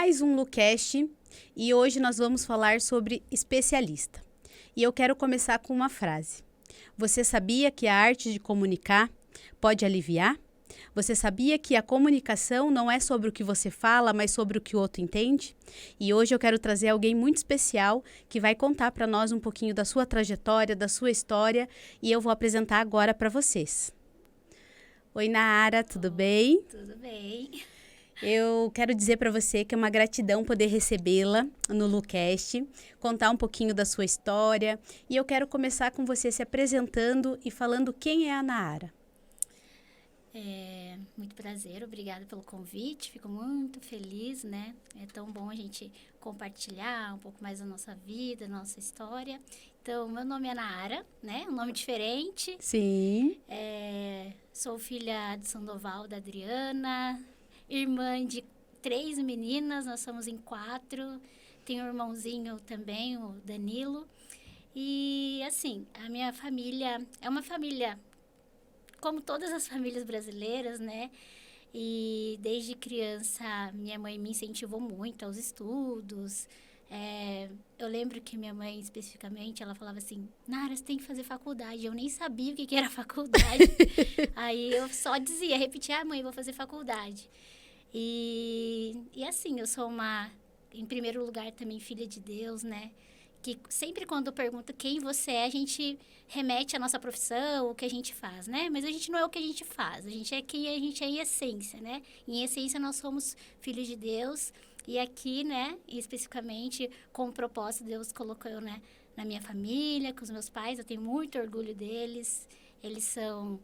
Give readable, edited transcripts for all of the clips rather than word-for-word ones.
mais um Lucast e hoje nós vamos falar sobre especialista. E eu quero começar com uma frase. Você sabia que a arte de comunicar pode aliviar? Você sabia que a comunicação não é sobre o que você fala, mas sobre o que o outro entende? E hoje eu quero trazer alguém muito especial que vai contar para nós um pouquinho da sua trajetória, da sua história, e eu vou apresentar agora para vocês. Oi, Nara, tudo bem? Tudo bem. Eu quero dizer para você que é uma gratidão poder recebê-la no Lucast, contar um pouquinho da sua história, e eu quero começar com você se apresentando e falando quem é a Nara. Muito prazer, obrigada pelo convite, fico muito feliz, né? É tão bom a gente compartilhar um pouco mais da nossa vida, nossa história. Então, meu nome é Nara, né? Um nome diferente. Sim. Sou filha de Sandoval, da Adriana, irmã de 3 meninas, nós somos em 4. Tenho um irmãozinho também, o Danilo. E, assim, a minha família é uma família como todas as famílias brasileiras, né? E desde criança, minha mãe me incentivou muito aos estudos. Eu lembro que minha mãe, especificamente, ela falava assim, Nara, você tem que fazer faculdade. Eu nem sabia o que era faculdade. Aí eu só dizia, repetia, mãe, vou fazer faculdade. E assim, eu sou em primeiro lugar, também filha de Deus, né? Que sempre quando eu pergunto quem você é, a gente remete à nossa profissão, o que a gente faz, né? Mas a gente não é o que a gente faz, a gente é quem a gente é em essência, né? Em essência, nós somos filhos de Deus e aqui, né, especificamente, com o propósito, Deus colocou eu, né, na minha família, com os meus pais, eu tenho muito orgulho deles, eles são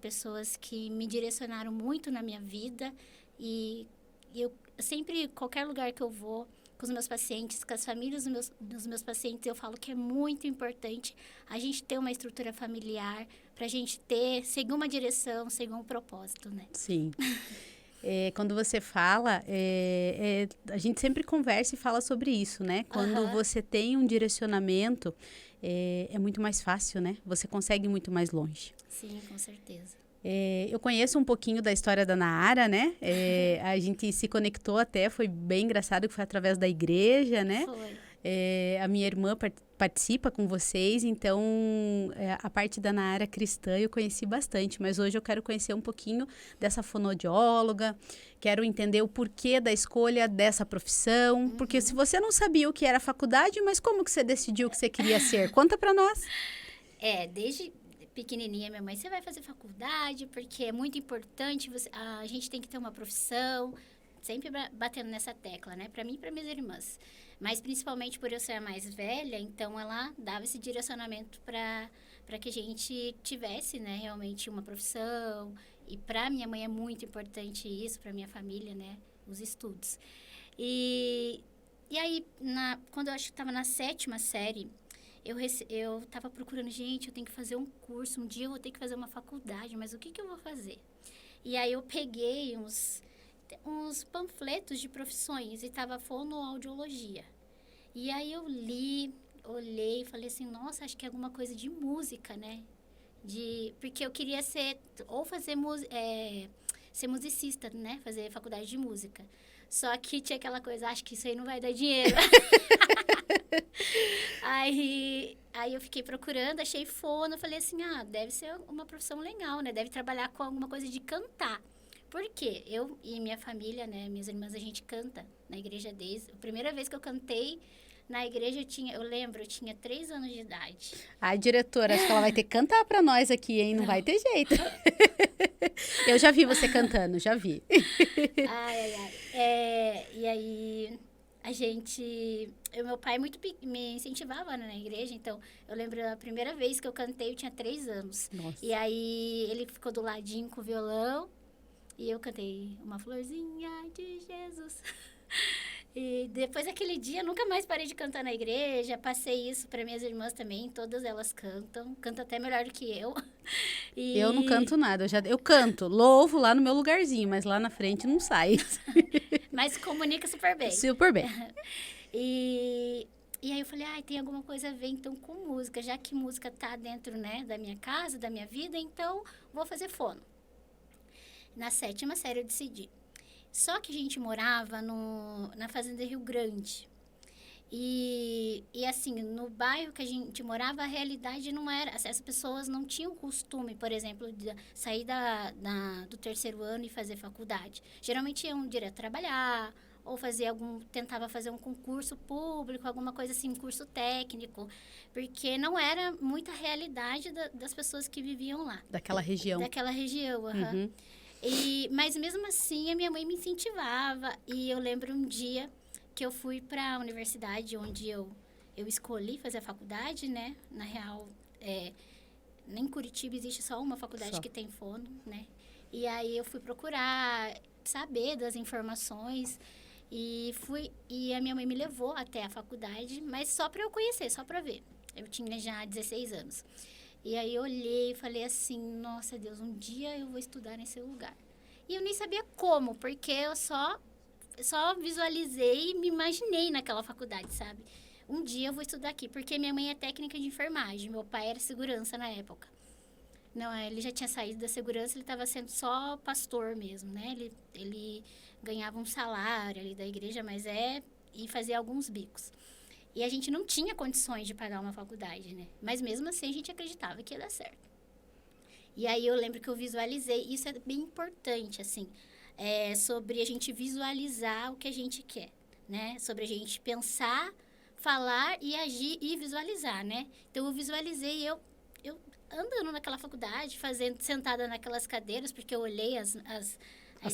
pessoas que me direcionaram muito na minha vida e eu sempre, qualquer lugar que eu vou, com os meus pacientes, com as famílias dos meus pacientes, eu falo que é muito importante a gente ter uma estrutura familiar para a gente seguir uma direção, seguir um propósito, né? Sim. Quando você fala, a gente sempre conversa e fala sobre isso, né? Quando você tem um direcionamento, é muito mais fácil, né? Você consegue ir muito mais longe. Sim, com certeza. Eu conheço um pouquinho da história da Nara, né? A gente se conectou até, foi bem engraçado que foi através da igreja, né? Foi. A minha irmã participa com vocês, então a parte da Nara cristã eu conheci bastante, mas hoje eu quero conhecer um pouquinho dessa fonoaudióloga, quero entender o porquê da escolha dessa profissão, porque se você não sabia o que era faculdade, mas como que você decidiu que você queria ser? Conta pra nós. Desde pequenininha, minha mãe, você vai fazer faculdade, porque é muito importante, a gente tem que ter uma profissão, sempre batendo nessa tecla, né? Para mim e para minhas irmãs. Mas principalmente por eu ser a mais velha, então ela dava esse direcionamento para que a gente tivesse, né, realmente uma profissão. E para minha mãe é muito importante isso, para minha família, né, os estudos. E aí, quando eu acho que estava na 7ª série, eu estava procurando, gente, eu tenho que fazer um curso, um dia eu vou ter que fazer uma faculdade, mas o que eu vou fazer? E aí eu peguei uns panfletos de profissões e estava fonoaudiologia. E aí eu olhei e falei assim, nossa, acho que é alguma coisa de música, né? Porque eu queria ser musicista, né? Fazer faculdade de música. Só que tinha aquela coisa, acho que isso aí não vai dar dinheiro. Aí eu fiquei procurando, achei fono, falei assim, deve ser uma profissão legal, né? Deve trabalhar com alguma coisa de cantar. Por quê? Eu e minha família, né, minhas irmãs, a gente canta na igreja desde... A primeira vez que eu cantei na igreja, eu tinha 3 anos de idade. Ai, diretora, acho que ela vai ter que cantar pra nós aqui, hein? Não vai ter jeito. Eu já vi você cantando, já vi. E aí, meu pai me incentivava, né, na igreja, então eu lembro a primeira vez que eu cantei, eu tinha 3 anos. Nossa. E aí ele ficou do ladinho com o violão e eu cantei Uma Florzinha de Jesus. E depois daquele dia, nunca mais parei de cantar na igreja. Passei isso para minhas irmãs também. Todas elas cantam até melhor do que eu. Eu não canto nada. Eu canto, louvo lá no meu lugarzinho, mas lá na frente não sai. Mas comunica super bem. Super bem. E aí eu falei, tem alguma coisa a ver então com música. Já que música tá dentro, né, da minha casa, da minha vida, então vou fazer fono. Na 7ª série eu decidi. Só que a gente morava na Fazenda Rio Grande. E assim, no bairro que a gente morava, a realidade não era... As pessoas não tinham costume, por exemplo, de sair do terceiro ano e fazer faculdade. Geralmente iam direto trabalhar, ou tentava fazer um concurso público, alguma coisa assim, um curso técnico. Porque não era muita realidade das pessoas que viviam lá. Daquela região. Daquela região, aham. Mas mesmo assim, a minha mãe me incentivava. E eu lembro um dia que eu fui para a universidade onde eu escolhi fazer a faculdade, né? Na real, em Curitiba existe só uma faculdade que tem fono, né? E aí eu fui procurar saber das informações e a minha mãe me levou até a faculdade, mas só para eu conhecer, só para ver. Eu tinha já 16 anos. E aí eu olhei e falei assim, nossa Deus, um dia eu vou estudar nesse lugar. E eu nem sabia como, porque eu só visualizei e me imaginei naquela faculdade, sabe? Um dia eu vou estudar aqui, porque minha mãe é técnica de enfermagem, meu pai era segurança na época. Não, ele já tinha saído da segurança, ele estava sendo só pastor mesmo, né? Ele ganhava um salário ali da igreja, e fazia alguns bicos. E a gente não tinha condições de pagar uma faculdade, né? Mas mesmo assim a gente acreditava que ia dar certo. E aí eu lembro que eu visualizei, isso é bem importante, assim, sobre a gente visualizar o que a gente quer, né? Sobre a gente pensar, falar e agir e visualizar, né? Então, eu visualizei eu andando naquela faculdade, sentada naquelas cadeiras, porque eu olhei as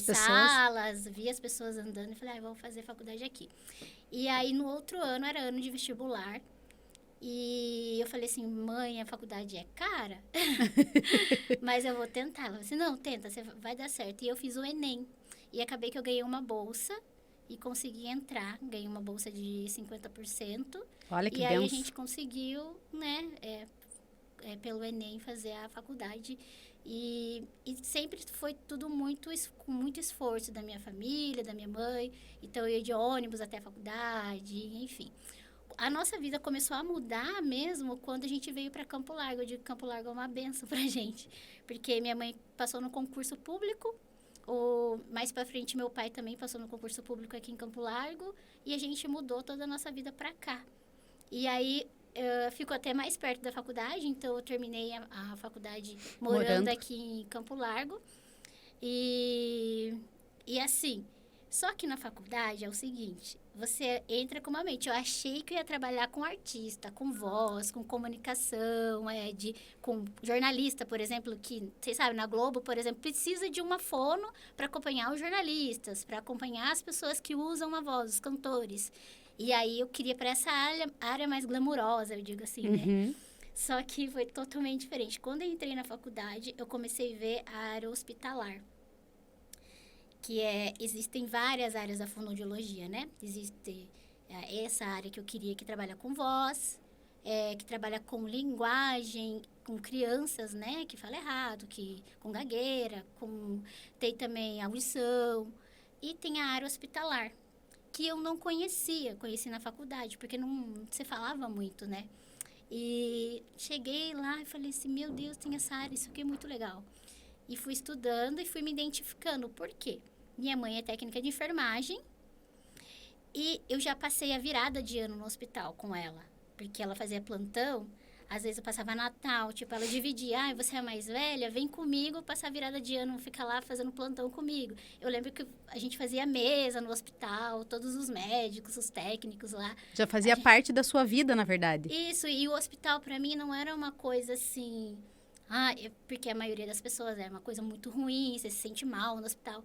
salas, vi as pessoas andando e falei, vou fazer faculdade aqui. E aí, no outro ano, era ano de vestibular. E eu falei assim, mãe, a faculdade é cara, mas eu vou tentar. Ela disse, não, tenta, vai dar certo. E eu fiz o Enem. E acabei que eu ganhei uma bolsa e consegui entrar. Ganhei uma bolsa de 50%. Olha que E aí benção. a gente conseguiu, né, pelo Enem, fazer a faculdade. E sempre foi tudo com muito esforço da minha família, da minha mãe. Então, eu ia de ônibus até a faculdade, enfim. A nossa vida começou a mudar mesmo quando a gente veio para Campo Largo. Eu digo que Campo Largo é uma benção pra gente. Porque minha mãe passou no concurso público. Mais para frente, meu pai também passou no concurso público aqui em Campo Largo. E a gente mudou toda a nossa vida para cá. E aí, ficou até mais perto da faculdade. Então, eu terminei a faculdade morando aqui em Campo Largo. E assim... Só que na faculdade é o seguinte, você entra com uma mente. Eu achei que eu ia trabalhar com artista, com voz, com comunicação, com jornalista, por exemplo, que, vocês sabem, na Globo, por exemplo, precisa de uma fono para acompanhar os jornalistas, para acompanhar as pessoas que usam a voz, os cantores. E aí eu queria para essa área mais glamurosa, eu digo assim, né? Só que foi totalmente diferente. Quando eu entrei na faculdade, eu comecei a ver a área hospitalar. Existem várias áreas da fonoaudiologia, né? Existe essa área que eu queria, que trabalha com voz, que trabalha com linguagem, com crianças, né? Que fala errado, com gagueira, tem também audição. E tem a área hospitalar, que eu não conheci na faculdade, porque não se falava muito, né? E cheguei lá e falei assim, meu Deus, tem essa área, isso aqui é muito legal. E fui estudando e fui me identificando. Por quê? Minha mãe é técnica de enfermagem e eu já passei a virada de ano no hospital com ela. Porque ela fazia plantão, às vezes eu passava Natal, tipo, ela dividia, você é mais velha, vem comigo passar a virada de ano, fica lá fazendo plantão comigo. Eu lembro que a gente fazia mesa no hospital, todos os médicos, os técnicos lá. Já fazia parte da sua vida, na verdade. Isso, e o hospital pra mim não era uma coisa assim... porque a maioria das pessoas é uma coisa muito ruim, você se sente mal no hospital.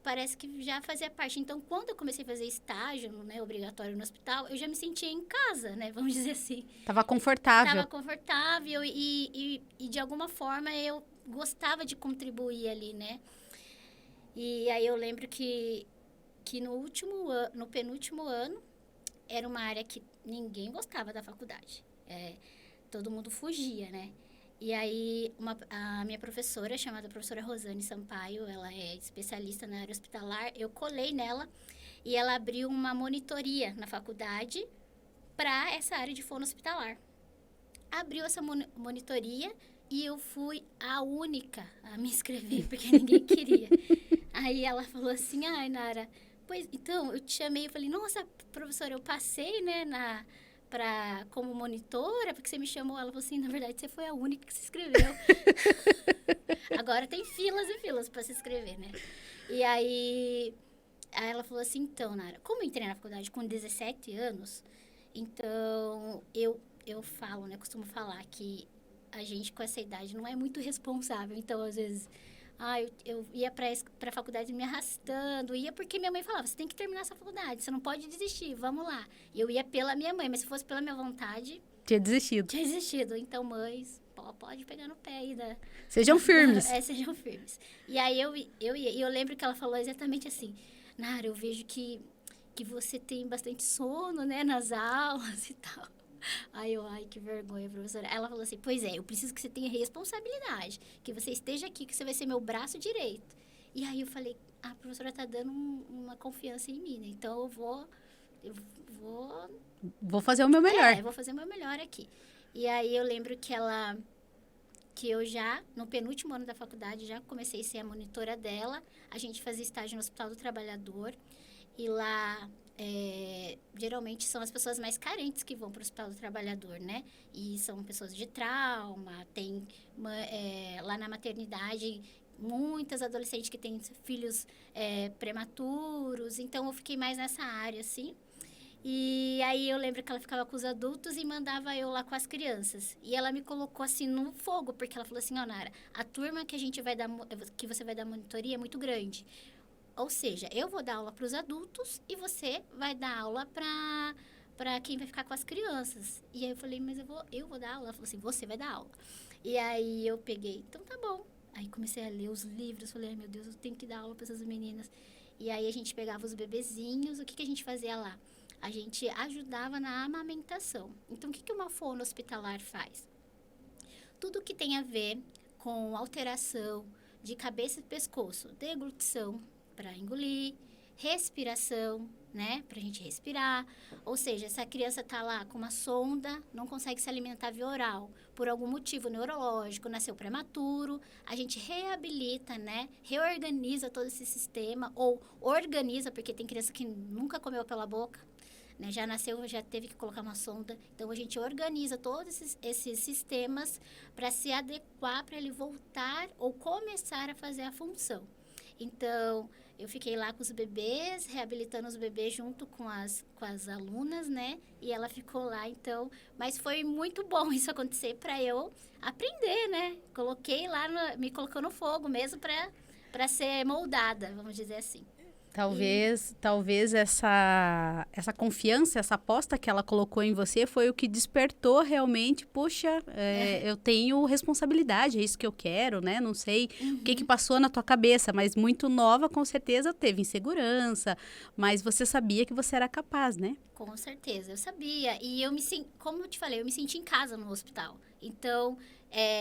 Parece que já fazia parte. Então, quando eu comecei a fazer estágio, né, obrigatório no hospital, eu já me sentia em casa, né, vamos dizer assim. Tava confortável. Tava confortável e de alguma forma eu gostava de contribuir ali, né. E aí eu lembro que no penúltimo ano, era uma área que ninguém gostava da faculdade. Todo mundo fugia, né. E aí, a minha professora, chamada professora Rosane Sampaio, ela é especialista na área hospitalar, eu colei nela e ela abriu uma monitoria na faculdade para essa área de fono hospitalar. Abriu essa monitoria e eu fui a única a me inscrever, porque ninguém queria. Aí ela falou assim, ai, Nara, pois, então, eu te chamei, eu falei, nossa, professora, eu passei, né, como monitora, porque você me chamou. Ela falou assim, na verdade, você foi a única que se inscreveu. Agora tem filas e filas para se inscrever, né? E aí ela falou assim, então, Nara, como eu entrei na faculdade com 17 anos, então eu falo, né, costumo falar que a gente com essa idade não é muito responsável. Então, às vezes, eu ia pra faculdade me arrastando, ia porque minha mãe falava, você tem que terminar essa faculdade, você não pode desistir, vamos lá. E eu ia pela minha mãe, mas se fosse pela minha vontade... Tinha desistido. Tinha desistido. Então, mães, pode pegar no pé aí da... Sejam firmes. Sejam firmes. E aí, eu lembro que ela falou exatamente assim, Nara, eu vejo que você tem bastante sono, né, nas aulas e tal. Aí ai, que vergonha, professora. Ela falou assim, pois é, eu preciso que você tenha responsabilidade, que você esteja aqui, que você vai ser meu braço direito. E aí eu falei, a professora tá dando uma confiança em mim, né? Então eu vou Vou fazer o meu melhor. Vou fazer o meu melhor aqui. E aí eu lembro que eu já, no penúltimo ano da faculdade, já comecei a ser a monitora dela. A gente fazia estágio no Hospital do Trabalhador. E lá, geralmente, são as pessoas mais carentes que vão para o Hospital do Trabalhador, né? E são pessoas de trauma, tem lá na maternidade muitas adolescentes que têm filhos prematuros. Então, eu fiquei mais nessa área, assim. E aí eu lembro que ela ficava com os adultos e mandava eu lá com as crianças. E ela me colocou assim no fogo, porque ela falou assim, Nara, a turma que você vai dar monitoria é muito grande. Ou seja, eu vou dar aula para os adultos e você vai dar aula para quem vai ficar com as crianças. E aí eu falei, mas eu vou dar aula. Ela falou assim, você vai dar aula. E aí eu peguei, então tá bom. Aí comecei a ler os livros, falei, ai meu Deus, eu tenho que dar aula para essas meninas. E aí a gente pegava os bebezinhos, o que a gente fazia lá? A gente ajudava na amamentação. Então, o que uma fono hospitalar faz? Tudo que tem a ver com alteração de cabeça e pescoço, deglutição para engolir, respiração, né, para a gente respirar. Ou seja, se a criança está lá com uma sonda, não consegue se alimentar via oral, por algum motivo neurológico, nasceu prematuro, a gente reabilita, né, reorganiza todo esse sistema, ou organiza, porque tem criança que nunca comeu pela boca, né, já nasceu, já teve que colocar uma sonda. Então, a gente organiza todos esses sistemas para se adequar para ele voltar ou começar a fazer a função. Então, eu fiquei lá com os bebês, reabilitando os bebês junto com as alunas, né? E ela ficou lá, então... Mas foi muito bom isso acontecer para eu aprender, né? Coloquei lá, me colocou no fogo mesmo para ser moldada, vamos dizer assim. Talvez essa confiança, essa aposta que ela colocou em você foi o que despertou realmente, puxa, eu tenho responsabilidade, é isso que eu quero, né? Não sei o que passou na tua cabeça, mas muito nova, com certeza teve insegurança, mas você sabia que você era capaz, né? Com certeza, eu sabia. E como eu te falei, eu me senti em casa no hospital. Então,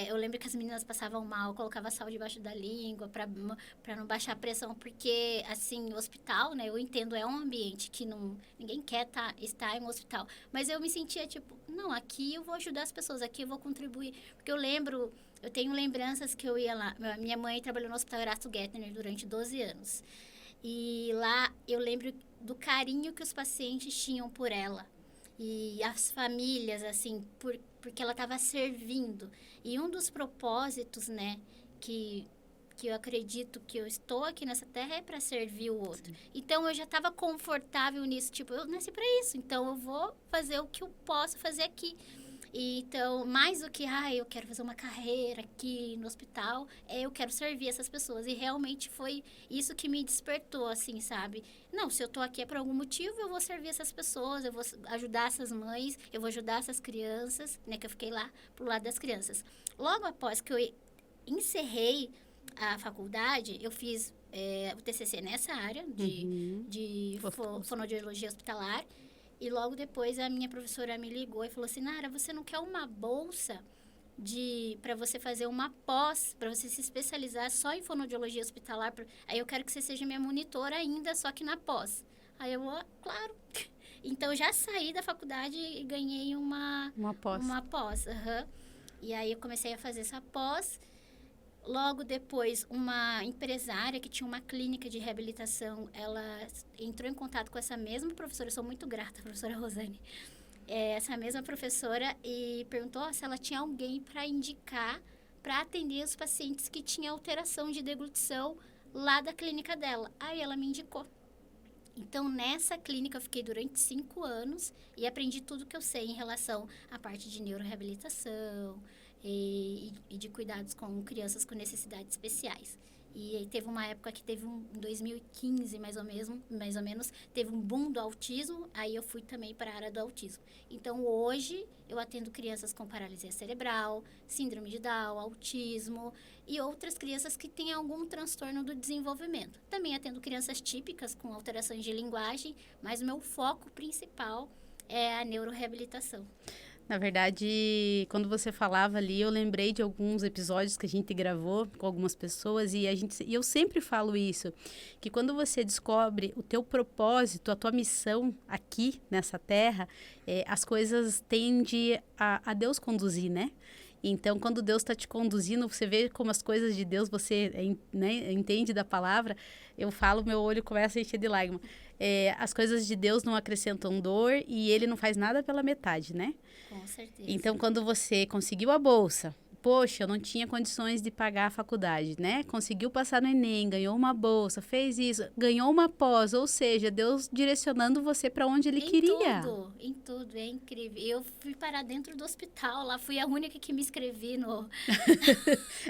eu lembro que as meninas passavam mal, colocava sal debaixo da língua para não baixar a pressão, porque, assim, o hospital, né, eu entendo, é um ambiente que ninguém quer estar em um hospital. Mas eu me sentia, tipo, não, aqui eu vou ajudar as pessoas, aqui eu vou contribuir. Porque eu tenho lembranças que eu ia lá, minha mãe trabalhou no Hospital Erasto Gettner durante 12 anos. E lá eu lembro do carinho que os pacientes tinham por ela. E as famílias, assim, porque ela estava servindo. E um dos propósitos, né, que eu acredito que eu estou aqui nessa terra é para servir o outro. Então, eu já estava confortável nisso. Tipo, eu nasci para isso, então eu vou fazer o que eu posso fazer aqui. E, então, mais do que, eu quero fazer uma carreira aqui no hospital, eu quero servir essas pessoas. E realmente foi isso que me despertou, assim, sabe? Não, se eu tô aqui é por algum motivo, eu vou servir essas pessoas, eu vou ajudar essas mães, eu vou ajudar essas crianças, né? Que eu fiquei lá pro lado das crianças. Logo após que eu encerrei a faculdade, eu fiz o TCC nessa área de fonoaudiologia hospitalar. E logo depois a minha professora me ligou e falou assim, Nara, você não quer uma bolsa para você fazer uma pós, para você se especializar só em fonoaudiologia hospitalar? Aí eu quero que você seja minha monitora ainda, só que na pós. Aí eu, claro. Então, já saí da faculdade e ganhei uma pós. E aí eu comecei a fazer essa pós. Logo depois, uma empresária que tinha uma clínica de reabilitação, ela entrou em contato com essa mesma professora, eu sou muito grata, a professora Rosane, essa mesma professora, e perguntou se ela tinha alguém para indicar para atender os pacientes que tinham alteração de deglutição lá da clínica dela. Aí ela me indicou. Então, nessa clínica, eu fiquei durante 5 anos e aprendi tudo que eu sei em relação à parte de neuroreabilitação e de cuidados com crianças com necessidades especiais. E aí teve uma época que teve em 2015, mais ou menos, teve um boom do autismo, aí eu fui também para a área do autismo. Então, hoje, eu atendo crianças com paralisia cerebral, síndrome de Down, autismo e outras crianças que têm algum transtorno do desenvolvimento. Também atendo crianças típicas com alterações de linguagem, mas o meu foco principal é a neuroreabilitação. Na verdade, quando você falava ali, eu lembrei de alguns episódios que a gente gravou com algumas pessoas e eu sempre falo isso, que quando você descobre o teu propósito, a tua missão aqui nessa terra, as coisas tendem a Deus conduzir, né? Então, quando Deus está te conduzindo, você vê como as coisas de Deus, você né, entende da palavra, eu falo, meu olho começa a encher de lágrima. As coisas de Deus não acrescentam dor e Ele não faz nada pela metade, né? Com certeza. Então, quando você conseguiu a bolsa, poxa, eu não tinha condições de pagar a faculdade, né? Conseguiu passar no Enem, ganhou uma bolsa, fez isso, ganhou uma pós, ou seja, Deus direcionando você para onde Ele queria. Em tudo, é incrível. Eu fui parar dentro do hospital, lá fui a única que me inscrevi no...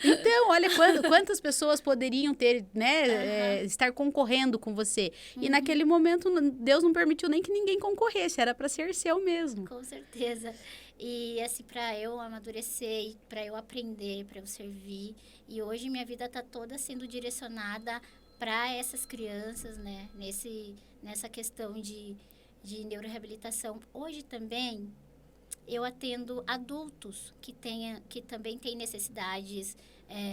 Então, olha quantas pessoas poderiam ter, né, estar concorrendo com você. E naquele momento, Deus não permitiu nem que ninguém concorresse, era para ser seu mesmo. Com certeza. E assim, para eu amadurecer, para eu aprender, para eu servir. E hoje minha vida está toda sendo direcionada para essas crianças, né? Nessa questão de neuroreabilitação. Hoje também eu atendo adultos que também têm necessidades,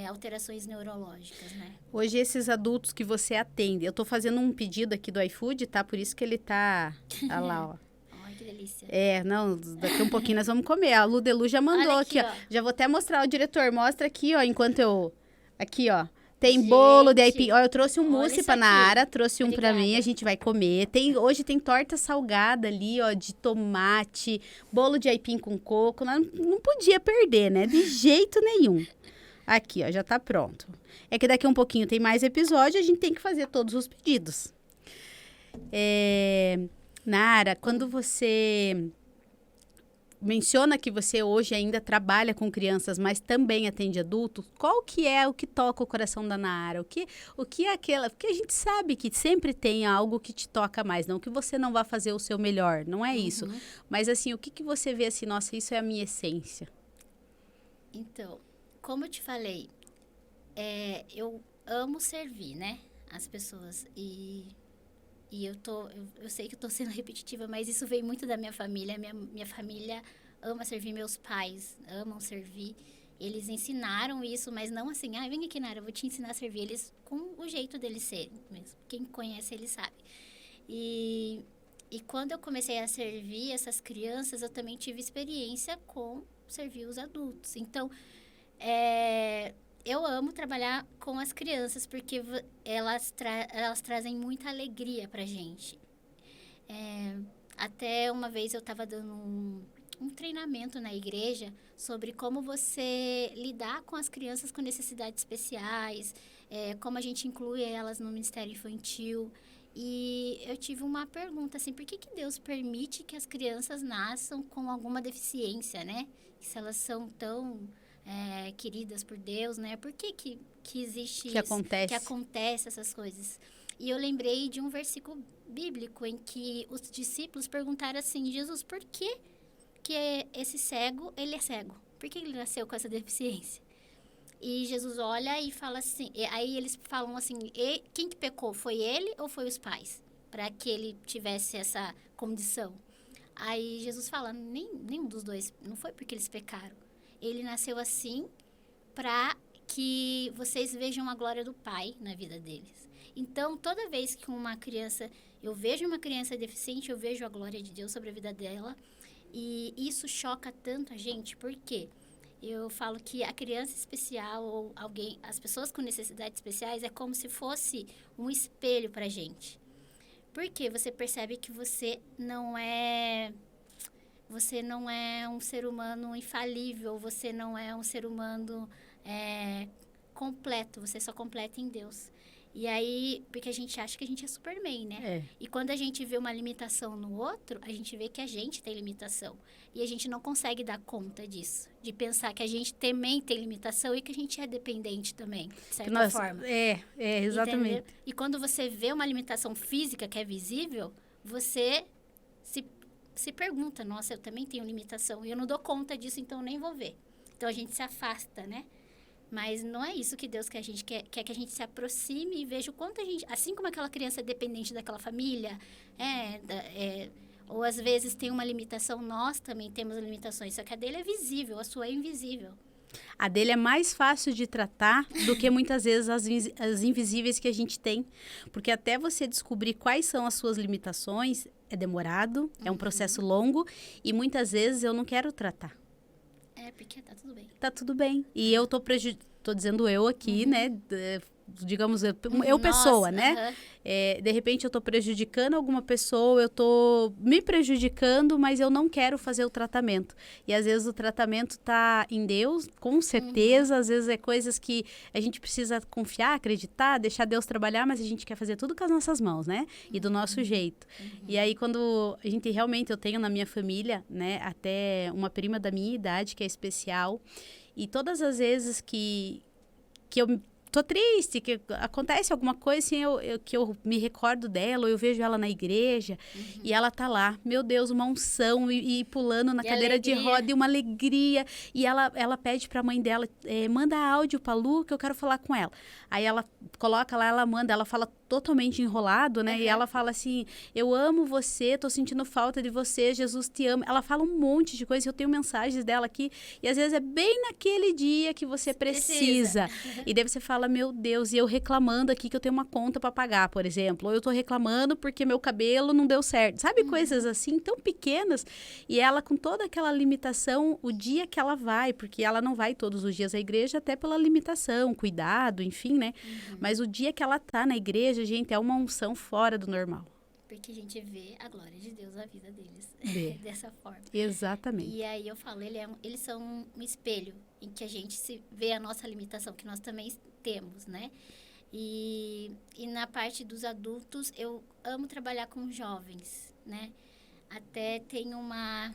alterações neurológicas, né? Hoje, esses adultos que você atende, eu tô fazendo um pedido aqui do iFood, tá? Por isso que ele tá... Olha lá, ó. Ai, que delícia. Não, daqui um pouquinho nós vamos comer. A Ludelu já mandou aqui, ó. Já vou até mostrar o diretor. Mostra aqui, ó, enquanto eu... Aqui, ó. Tem bolo de aipim. Ó, eu trouxe um mousse pra Nara, trouxe um pra mim, a gente vai comer. Hoje tem torta salgada ali, ó, de tomate, bolo de aipim com coco. Não podia perder, né? De jeito nenhum. Aqui, ó, já tá pronto. É que daqui um pouquinho tem mais episódio, a gente tem que fazer todos os pedidos. Nara, quando você menciona que você hoje ainda trabalha com crianças, mas também atende adultos, qual que é o que toca o coração da Nara? O que é aquela... Porque a gente sabe que sempre tem algo que te toca mais, não que você não vá fazer o seu melhor, não é isso. Mas assim, o que você vê assim, nossa, isso é a minha essência? Então, como eu te falei, eu amo servir, né, as pessoas e eu sei que eu tô sendo repetitiva, mas isso veio muito da minha família. Minha família ama servir, meus pais amam servir. Eles ensinaram isso, mas não assim, vem aqui, Nara, eu vou te ensinar a servir. Eles, com o jeito deles serem mesmo. Quem conhece, ele sabe. E quando eu comecei a servir essas crianças, eu também tive experiência com servir os adultos. Então, eu amo trabalhar com as crianças porque elas trazem muita alegria pra gente. Até uma vez eu estava dando um treinamento na igreja sobre como você lidar com as crianças com necessidades especiais, como a gente inclui elas no ministério infantil. E eu tive uma pergunta assim, por que Deus permite que as crianças nasçam com alguma deficiência, né? Se elas são tão... queridas por Deus, né? Por que existe que acontece? Que acontece essas coisas? E eu lembrei de um versículo bíblico em que os discípulos perguntaram assim, Jesus, por que esse cego, ele é cego? Por que ele nasceu com essa deficiência? E Jesus olha e fala assim, aí eles falam assim, quem que pecou? Foi ele ou foi os pais? Para que ele tivesse essa condição. Aí Jesus fala, nenhum dos dois, não foi porque eles pecaram. Ele nasceu assim para que vocês vejam a glória do Pai na vida deles. Então, toda vez que eu vejo uma criança deficiente, eu vejo a glória de Deus sobre a vida dela. E isso choca tanto a gente, porque Eu falo que a criança especial ou alguém, as pessoas com necessidades especiais é como se fosse um espelho pra gente. Porque você percebe que você não é um ser humano infalível, você não é um ser humano completo, você só completa em Deus. E aí, porque a gente acha que a gente é Superman, né? É. E quando a gente vê uma limitação no outro, a gente vê que a gente tem limitação. E a gente não consegue dar conta disso. De pensar que a gente também tem limitação e que a gente é dependente também, de certa forma. Exatamente. Entendeu? E quando você vê uma limitação física que é visível, você se pergunta, nossa, eu também tenho limitação e eu não dou conta disso, então eu nem vou ver. Então a gente se afasta, né? Mas não é isso que Deus quer. A gente quer que a gente se aproxime e veja o quanto a gente... Assim como aquela criança é dependente daquela família, ou às vezes tem uma limitação, nós também temos limitações. Só que a dele é visível, a sua é invisível. A dele é mais fácil de tratar do que muitas vezes as invisíveis que a gente tem. Porque até você descobrir quais são as suas limitações, é demorado, é um processo longo e muitas vezes eu não quero tratar. Porque tá tudo bem. Tá tudo bem. E eu tô dizendo eu aqui, né? Digamos, eu pessoa, né? De repente eu tô prejudicando alguma pessoa, eu tô me prejudicando, mas eu não quero fazer o tratamento. E às vezes o tratamento tá em Deus, com certeza. Às vezes é coisas que a gente precisa confiar, acreditar, deixar Deus trabalhar, mas a gente quer fazer tudo com as nossas mãos, né? E do nosso jeito. E aí quando a gente realmente, eu tenho na minha família, né? Até uma prima da minha idade, que é especial. E todas as vezes que eu tô triste, que acontece alguma coisa assim, que eu me recordo dela, ou eu vejo ela na igreja, e ela tá lá, meu Deus, uma unção, e pulando na cadeira de roda, e uma alegria, e ela pede pra mãe dela, manda áudio pra Lu, que eu quero falar com ela. Aí ela coloca lá, ela manda, ela fala totalmente enrolado, né? E ela fala assim, eu amo você, tô sentindo falta de você, Jesus te ama. Ela fala um monte de coisa, eu tenho mensagens dela aqui, e às vezes é bem naquele dia que você precisa. E daí você fala, meu Deus, e eu reclamando aqui que eu tenho uma conta para pagar, por exemplo. Ou eu tô reclamando porque meu cabelo não deu certo. Sabe, coisas assim, tão pequenas. E ela, com toda aquela limitação, o dia que ela vai, porque ela não vai todos os dias à igreja, até pela limitação, cuidado, enfim, né? Mas o dia que ela tá na igreja, gente, é uma unção fora do normal. Porque a gente vê a glória de Deus na vida deles. Dessa forma. Exatamente. E aí eu falo, eles são um espelho em que a gente se vê a nossa limitação, que nós também temos, né? E na parte dos adultos, eu amo trabalhar com jovens, né? Até tem uma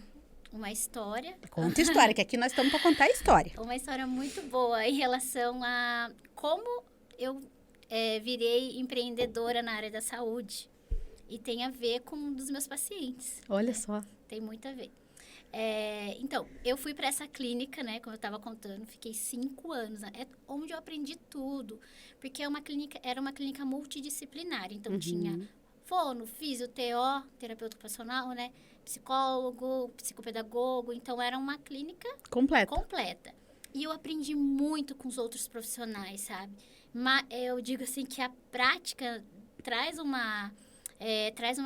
história. Conta história, que aqui nós estamos para contar a história. Uma história muito boa em relação a como eu virei empreendedora na área da saúde. E tem a ver com um dos meus pacientes. Olha só. Tem muito a ver. Então, eu fui para essa clínica, né? Como eu estava contando, fiquei 5 anos. Né, onde eu aprendi tudo. Porque era uma clínica multidisciplinar. Então, tinha fono, fisio, TO, terapeuta ocupacional, né? Psicólogo, psicopedagogo. Então, era uma clínica completa. E eu aprendi muito com os outros profissionais, sabe? Mas eu digo assim que a prática traz uma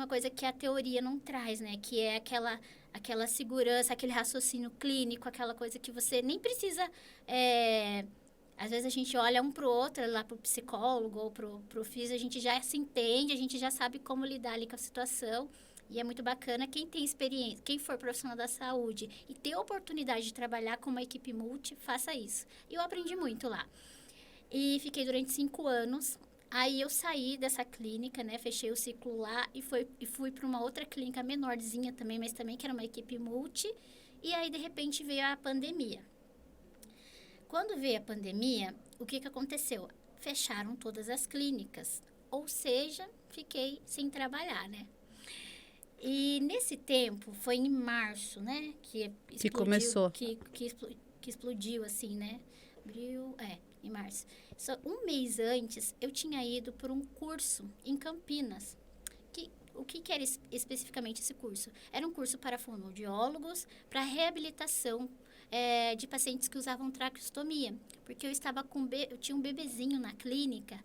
coisa que a teoria não traz, né? Que é aquela segurança, aquele raciocínio clínico, aquela coisa que você nem precisa... às vezes a gente olha um pro outro, lá pro psicólogo ou pro físico, a gente já se entende, a gente já sabe como lidar ali com a situação. E é muito bacana quem tem experiência, quem for profissional da saúde e ter a oportunidade de trabalhar com uma equipe multi, faça isso. E eu aprendi muito lá. E fiquei durante 5 anos. Aí eu saí dessa clínica, né? Fechei o ciclo lá e fui para uma outra clínica menorzinha também, mas também que era uma equipe multi. E aí, de repente, veio a pandemia. Quando veio a pandemia, o que aconteceu? Fecharam todas as clínicas. Ou seja, fiquei sem trabalhar, né? E nesse tempo, foi em março, né? Que começou. Que explodiu, assim, né? Abril, em março. Só um mês antes, eu tinha ido por um curso em Campinas. O que era especificamente esse curso? Era um curso para fonoaudiólogos, para reabilitação de pacientes que usavam traqueostomia. Porque eu tinha um bebezinho na clínica,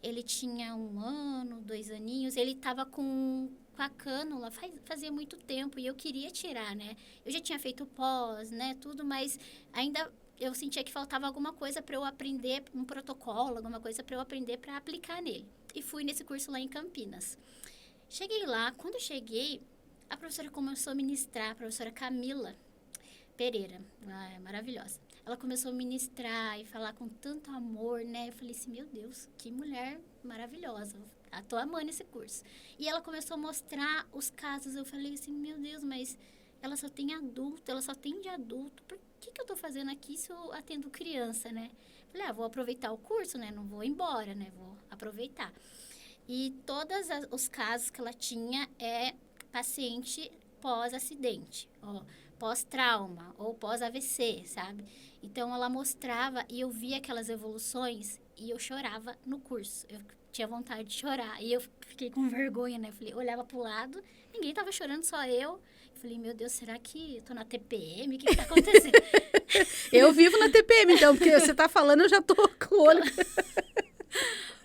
ele tinha 1 ano, 2 aninhos, ele estava com a cânula fazia muito tempo e eu queria tirar, né? Eu já tinha feito pós, né, tudo, mas ainda eu sentia que faltava alguma coisa para eu aprender, um protocolo, alguma coisa para eu aprender para aplicar nele. E fui nesse curso lá em Campinas. Cheguei lá, quando eu cheguei, a professora começou a ministrar, a professora Camila Pereira, ela é maravilhosa. Ela começou a ministrar e falar com tanto amor, né? Eu falei assim, meu Deus, que mulher maravilhosa. Tô amando esse curso. E ela começou a mostrar os casos. Eu falei assim, meu Deus, mas ela só tem adulto, ela só atende adulto. Por que eu tô fazendo aqui se eu atendo criança, né? Falei, vou aproveitar o curso, né? Não vou embora, né? Vou aproveitar. E todos os casos que ela tinha é paciente pós-acidente, pós-trauma ou pós-AVC, sabe? Então, ela mostrava e eu via aquelas evoluções e eu chorava no curso. Eu tinha vontade de chorar. E eu fiquei com vergonha, né? Falei, olhava pro lado, ninguém tava chorando, só eu. Falei, meu Deus, será que eu tô na TPM? O que tá acontecendo? Eu vivo na TPM, então, porque você tá falando, eu já tô com o olho.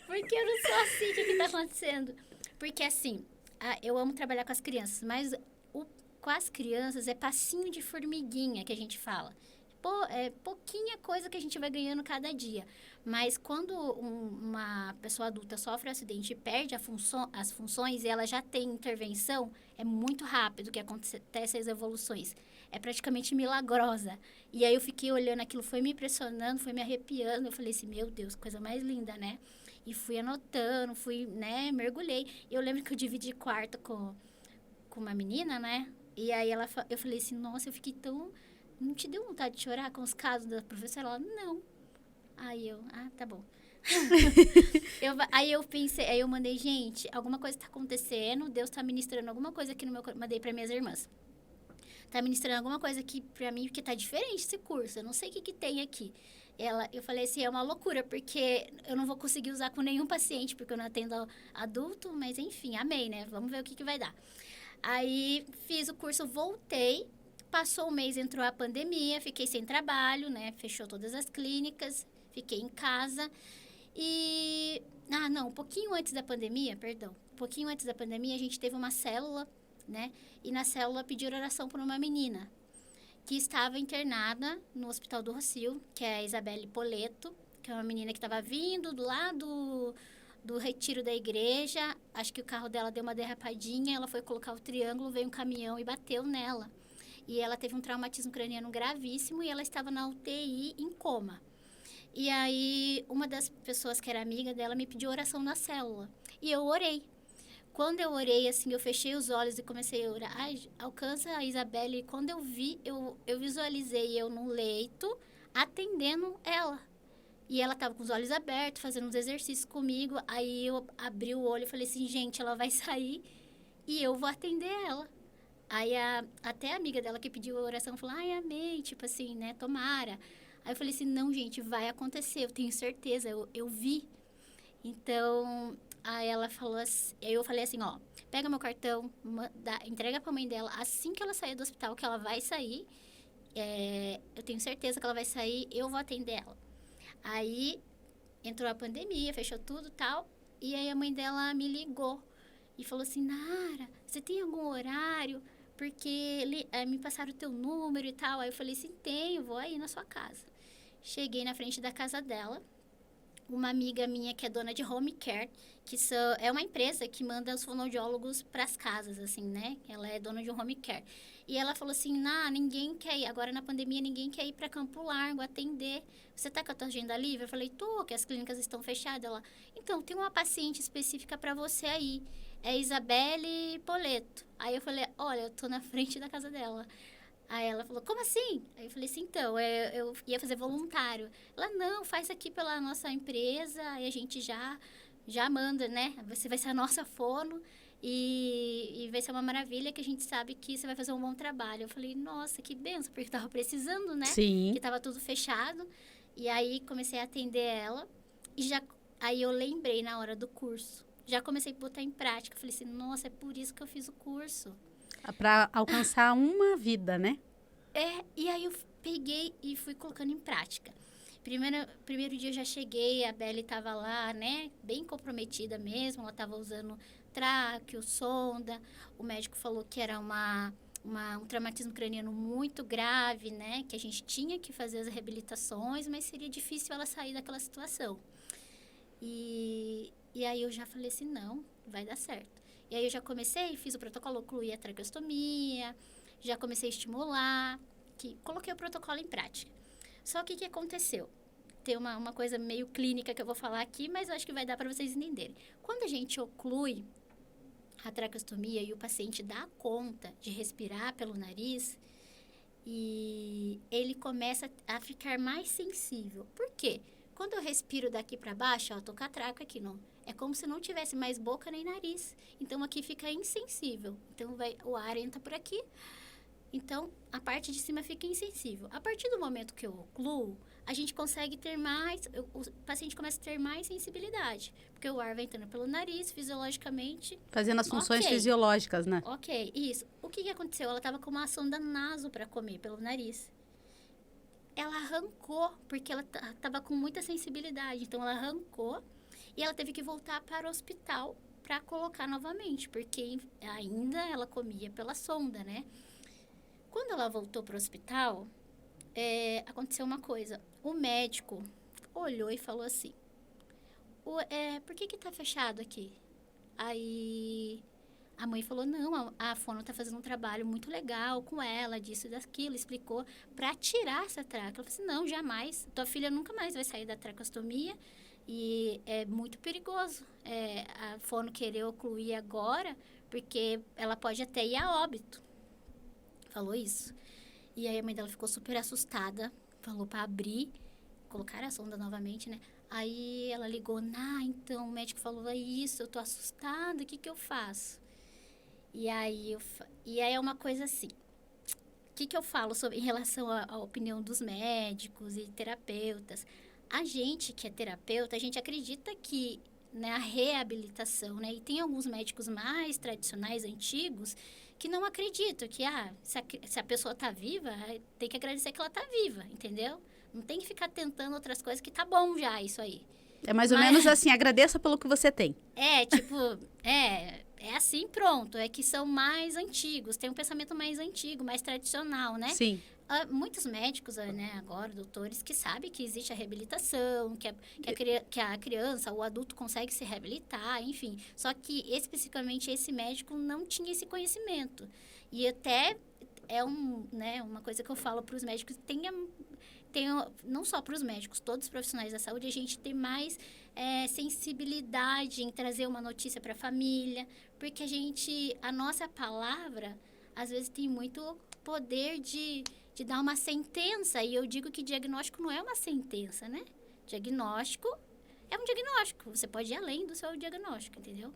Porque eu não sou assim, o que tá acontecendo? Porque, assim, eu amo trabalhar com as crianças, mas com as crianças é passinho de formiguinha que a gente fala. É pouquinha coisa que a gente vai ganhando cada dia. Mas quando uma pessoa adulta sofre um acidente e perde as funções e ela já tem intervenção, é muito rápido que acontecem as evoluções. É praticamente milagrosa. E aí eu fiquei olhando aquilo, foi me impressionando, foi me arrepiando. Eu falei assim, meu Deus, coisa mais linda, né? E fui anotando, né, mergulhei. Eu lembro que eu dividi quarto com uma menina, né? E aí eu falei assim, nossa, eu fiquei tão... Não te deu vontade de chorar com os casos da professora? Ela, não. Aí tá bom. Aí eu pensei, aí eu mandei, gente, alguma coisa tá acontecendo, Deus tá ministrando alguma coisa aqui no meu... Mandei para minhas irmãs. Tá ministrando alguma coisa aqui pra mim, porque tá diferente esse curso, eu não sei o que tem aqui. Eu falei assim, é uma loucura, porque eu não vou conseguir usar com nenhum paciente, porque eu não atendo adulto, mas enfim, amei, né? Vamos ver o que vai dar. Aí, fiz o curso, voltei, passou um mês, entrou a pandemia, fiquei sem trabalho, né? Fechou todas as clínicas, fiquei em casa. E, um pouquinho antes da pandemia, a gente teve uma célula, né? E na célula pediram oração por uma menina que estava internada no Hospital do Rocio, que é a Isabelle Poleto, que é uma menina que estava vindo lá do retiro da igreja. Acho que o carro dela deu uma derrapadinha, ela foi colocar o triângulo, veio um caminhão e bateu nela. E ela teve um traumatismo craniano gravíssimo e ela estava na UTI em coma. E aí, uma das pessoas que era amiga dela me pediu oração na célula. E eu orei. Quando eu orei, assim, eu fechei os olhos e comecei a orar. Alcança a Isabelle. E quando eu vi, eu visualizei eu no leito, atendendo ela. E ela tava com os olhos abertos, fazendo uns exercícios comigo. Aí eu abri o olho e falei assim, gente, ela vai sair e eu vou atender ela. Aí até a amiga dela que pediu a oração falou, amei, tipo assim, né, tomara. Aí eu falei assim, não, gente, vai acontecer, eu tenho certeza, eu vi. Então, aí ela falou assim, aí eu falei assim, pega meu cartão, entrega pra mãe dela, assim que ela sair do hospital, que ela vai sair, eu tenho certeza que ela vai sair, eu vou atender ela. Aí, entrou a pandemia, fechou tudo e tal, e aí a mãe dela me ligou e falou assim, Nara, você tem algum horário? Porque me passaram o teu número e tal. Aí eu falei assim, tenho, vou aí na sua casa. Cheguei na frente da casa dela. Uma amiga minha que é dona de home care, é uma empresa que manda os fonoaudiólogos para as casas, assim, né? Ela é dona de um home care. E ela falou assim, ninguém quer ir, agora na pandemia ninguém quer ir para Campo Largo atender. Você tá com a tua agenda livre? Eu falei, tô, que as clínicas estão fechadas. Ela, então, tem uma paciente específica para você aí. É Isabelle Poleto. Aí eu falei, olha, eu tô na frente da casa dela. Aí ela falou, como assim? Aí eu falei assim, então, eu ia fazer voluntário. Ela, não, faz aqui pela nossa empresa, aí a gente já manda, né? Você vai ser a nossa fono e vai ser uma maravilha que a gente sabe que você vai fazer um bom trabalho. Eu falei, nossa, que benção, porque eu tava precisando, né? Sim. Que tava tudo fechado. E aí comecei a atender ela e aí eu lembrei na hora do curso. Já comecei a botar em prática. Falei assim, nossa, é por isso que eu fiz o curso. Para alcançar uma vida, né? E aí eu peguei e fui colocando em prática. Primeiro dia eu já cheguei, a Belle estava lá, né? Bem comprometida mesmo, ela estava usando tráqueo, sonda. O médico falou que era uma um traumatismo craniano muito grave, né? Que a gente tinha que fazer as reabilitações, mas seria difícil ela sair daquela situação. E aí eu já falei assim, não, vai dar certo. E aí eu já comecei, fiz o protocolo, ocluí a traqueostomia, já comecei a estimular, coloquei o protocolo em prática. Só que o que aconteceu? Tem uma coisa meio clínica que eu vou falar aqui, mas eu acho que vai dar para vocês entenderem. Quando a gente oclui a traqueostomia e o paciente dá conta de respirar pelo nariz, e ele começa a ficar mais sensível. Por quê? Quando eu respiro daqui para baixo, ó, eu tô com a traca aqui, não. É como se não tivesse mais boca nem nariz. Então aqui fica insensível. Então o ar entra por aqui. Então a parte de cima fica insensível. A partir do momento que eu ocluo, a gente consegue ter mais, o paciente começa a ter mais sensibilidade, porque o ar vai entrando pelo nariz, fisiologicamente. Fazendo as funções Ok. fisiológicas, né? Ok, isso. O que aconteceu? Ela estava com uma sonda naso para comer pelo nariz. Ela arrancou, porque ela estava com muita sensibilidade. Então, ela arrancou e ela teve que voltar para o hospital para colocar novamente, porque ainda ela comia pela sonda, né? Quando ela voltou para o hospital, aconteceu uma coisa. O médico olhou e falou assim, por que tá fechado aqui? Aí a mãe falou, não, a fono tá fazendo um trabalho muito legal com ela, disso e daquilo, explicou para tirar essa traca. Ela falou assim, não, jamais, tua filha nunca mais vai sair da traqueostomia e é muito perigoso a fono querer ocluir agora, porque ela pode até ir a óbito. Falou isso. E aí a mãe dela ficou super assustada, falou para abrir, colocar a sonda novamente, né? Aí ela ligou, então o médico falou isso, eu tô assustada, o que eu faço? E aí é uma coisa assim, o que eu falo em relação à opinião dos médicos e terapeutas? A gente que é terapeuta, a gente acredita que, né, a reabilitação, né? E tem alguns médicos mais tradicionais, antigos, que não acreditam que, se a pessoa tá viva, tem que agradecer que ela tá viva, entendeu? Não tem que ficar tentando outras coisas, que tá bom já isso aí. É mais ou menos assim, agradeça pelo que você tem. É assim, pronto. É que são mais antigos, tem um pensamento mais antigo, mais tradicional, né? Sim. Muitos médicos, né, agora, doutores, que sabem que existe a reabilitação, que a criança, o adulto consegue se reabilitar, enfim. Só que, especificamente, esse médico não tinha esse conhecimento. E até uma coisa que eu falo para os médicos, não só para os médicos, todos os profissionais da saúde, a gente tem mais sensibilidade em trazer uma notícia para a família, porque a nossa palavra, às vezes, tem muito poder de dar uma sentença, e eu digo que diagnóstico não é uma sentença, né? Diagnóstico é um diagnóstico, você pode ir além do seu diagnóstico, entendeu?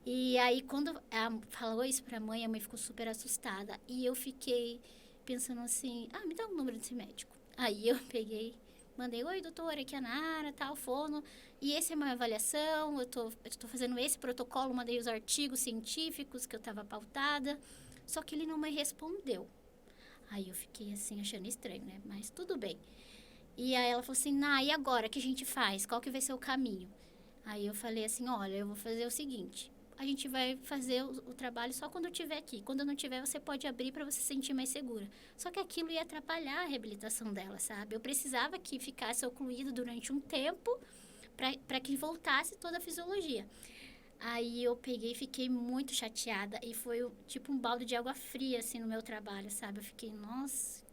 E aí, quando ela falou isso para a mãe ficou super assustada, e eu fiquei pensando assim, me dá o número desse médico. Aí eu peguei, mandei, oi, doutora, aqui é a Nara, tal, fono, e essa é a minha avaliação, eu tô fazendo esse protocolo, mandei os artigos científicos que eu estava pautada, só que ele não me respondeu. Aí eu fiquei assim, achando estranho, né? Mas tudo bem. E aí ela falou assim, e agora, o que a gente faz? Qual que vai ser o caminho? Aí eu falei assim, olha, eu vou fazer o seguinte, a gente vai fazer o trabalho só quando eu estiver aqui. Quando eu não estiver, você pode abrir para você se sentir mais segura. Só que aquilo ia atrapalhar a reabilitação dela, sabe? Eu precisava que ficasse ocluído durante um tempo para que voltasse toda a fisiologia. Aí eu peguei e fiquei muito chateada. E foi tipo um balde de água fria, assim, no meu trabalho, sabe? Eu fiquei, nossa,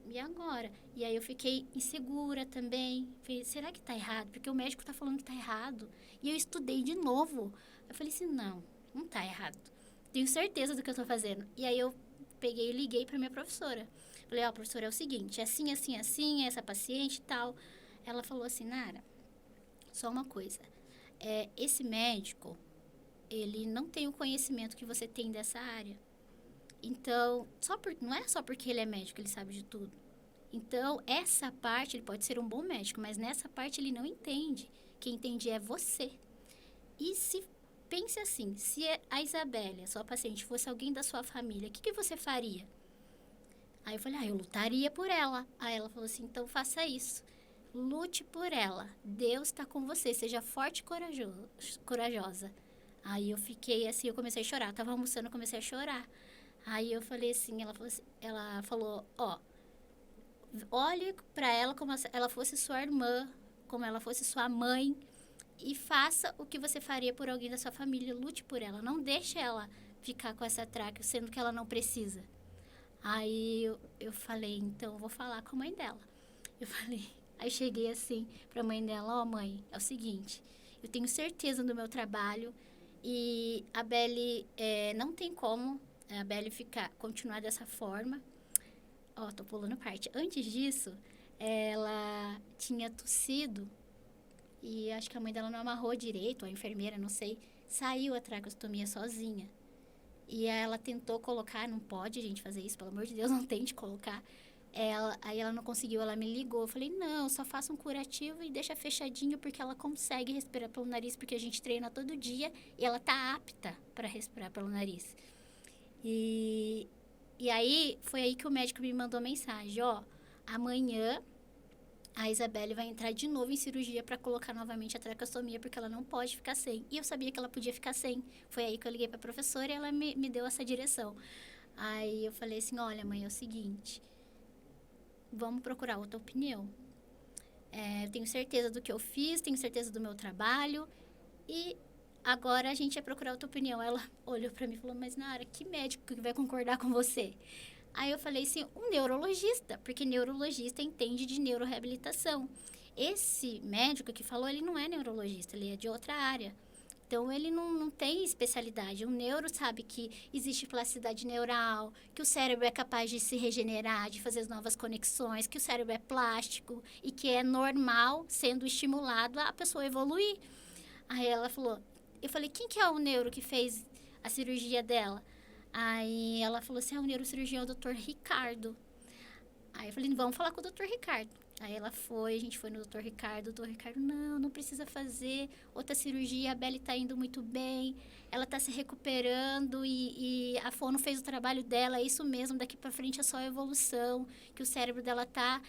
e agora? E aí eu fiquei insegura também. Falei, será que tá errado? Porque o médico tá falando que tá errado. E eu estudei de novo. Eu falei assim, não tá errado. Tenho certeza do que eu tô fazendo. E aí eu peguei e liguei pra minha professora. Falei, professora, é o seguinte, é assim, assim, assim, essa paciente e tal. Ela falou assim, Nara, só uma coisa. Esse médico, ele não tem o conhecimento que você tem dessa área. Então, não é só porque ele é médico, ele sabe de tudo. Então, essa parte, ele pode ser um bom médico, mas nessa parte ele não entende. Quem entende é você. E pense assim, se a Isabelle, sua paciente, fosse alguém da sua família, o que você faria? Aí eu falei, eu lutaria por ela. Aí ela falou assim, então faça isso. Lute por ela. Deus está com você. Seja forte e corajosa. Aí eu fiquei assim, eu comecei a chorar. Eu tava almoçando, eu comecei a chorar. Aí eu falei assim, ela falou, ó, olhe para ela como se ela fosse sua irmã, como ela fosse sua mãe, e faça o que você faria por alguém da sua família, lute por ela, não deixe ela ficar com essa traca, sendo que ela não precisa. Aí eu falei, então eu vou falar com a mãe dela. Eu falei, aí cheguei assim pra mãe dela, ó mãe, é o seguinte, eu tenho certeza do meu trabalho e a Belle não tem como a Belle continuar dessa forma. Ó, tô pulando parte. Antes disso, ela tinha tossido e acho que a mãe dela não amarrou direito, a enfermeira, não sei, saiu a tracostomia sozinha. E ela tentou colocar, não pode, gente, fazer isso, pelo amor de Deus, não tente colocar. Aí ela não conseguiu, ela me ligou. Eu falei, não, só faça um curativo e deixa fechadinho, porque ela consegue respirar pelo nariz, porque a gente treina todo dia e ela tá apta para respirar pelo nariz. E aí, foi aí que o médico me mandou mensagem, ó, amanhã a Isabelle vai entrar de novo em cirurgia para colocar novamente a tracostomia, porque ela não pode ficar sem. E eu sabia que ela podia ficar sem. Foi aí que eu liguei para a professora e ela me deu essa direção. Aí eu falei assim, olha, mãe, é o seguinte, vamos procurar outra opinião. Eu tenho certeza do que eu fiz, tenho certeza do meu trabalho e agora a gente vai procurar outra opinião. Ela olhou para mim e falou, mas Nara, que médico que vai concordar com você? Aí eu falei assim, um neurologista, porque neurologista entende de neuroreabilitação. Esse médico que falou, ele não é neurologista, ele é de outra área. Então, ele não tem especialidade. O neuro sabe que existe plasticidade neural, que o cérebro é capaz de se regenerar, de fazer as novas conexões, que o cérebro é plástico e que é normal, sendo estimulado, a pessoa evoluir. Aí ela falou, eu falei, quem que é o neuro que fez a cirurgia dela? Aí ela falou assim, o neurocirurgião é o Dr. Ricardo. Aí eu falei, vamos falar com o Dr. Ricardo. Aí a gente foi no Dr. Ricardo. O Dr. Ricardo, não precisa fazer outra cirurgia, a Belle tá indo muito bem, ela tá se recuperando e a fono fez o trabalho dela, é isso mesmo, daqui pra frente é só evolução, que o cérebro dela tá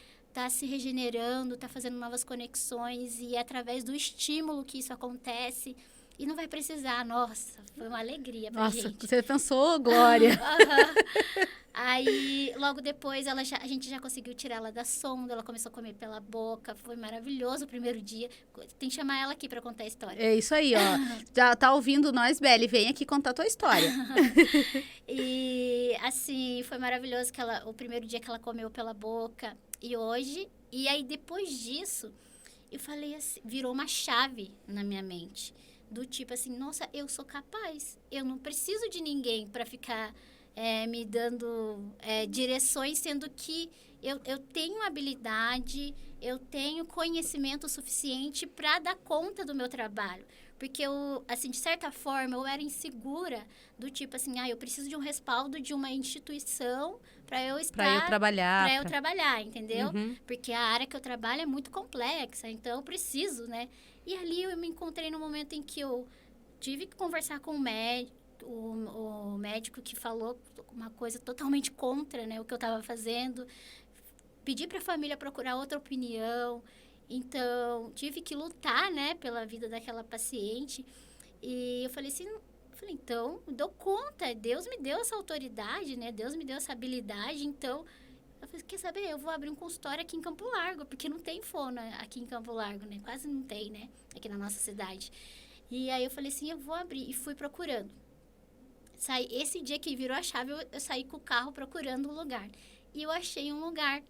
se regenerando, tá fazendo novas conexões e é através do estímulo que isso acontece. E não vai precisar, nossa, foi uma alegria pra gente. Nossa, você pensou, Glória. Aí, logo depois, a gente já conseguiu tirar ela da sonda, ela começou a comer pela boca, foi maravilhoso o primeiro dia. Tem que chamar ela aqui pra contar a história. É isso aí, ó. Já tá ouvindo nós, Belle, vem aqui contar a tua história. E, assim, foi maravilhoso o primeiro dia que ela comeu pela boca. E aí, depois disso, eu falei assim, virou uma chave na minha mente. Do tipo assim, nossa, eu sou capaz. Eu não preciso de ninguém para ficar me dando direções, sendo que eu tenho habilidade, eu tenho conhecimento suficiente para dar conta do meu trabalho. Porque eu, assim, de certa forma, eu era insegura, do tipo assim, eu preciso de um respaldo de uma instituição para eu estar... Para eu trabalhar. Para eu trabalhar, entendeu? Uhum. Porque a área que eu trabalho é muito complexa, então eu preciso, né? E ali eu me encontrei no momento em que eu tive que conversar com o médico que falou uma coisa totalmente contra, né, o que eu estava fazendo. Pedi para a família procurar outra opinião. Então, tive que lutar, né, pela vida daquela paciente. E eu falei assim, então, dou conta. Deus me deu essa autoridade, né? Deus me deu essa habilidade. Então, eu falei, quer saber? Eu vou abrir um consultório aqui em Campo Largo, porque não tem fono aqui em Campo Largo, né? Quase não tem, né? Aqui na nossa cidade. E aí eu falei assim, eu vou abrir. E fui procurando. Esse dia que virou a chave, eu saí com o carro procurando um lugar. E eu achei um lugar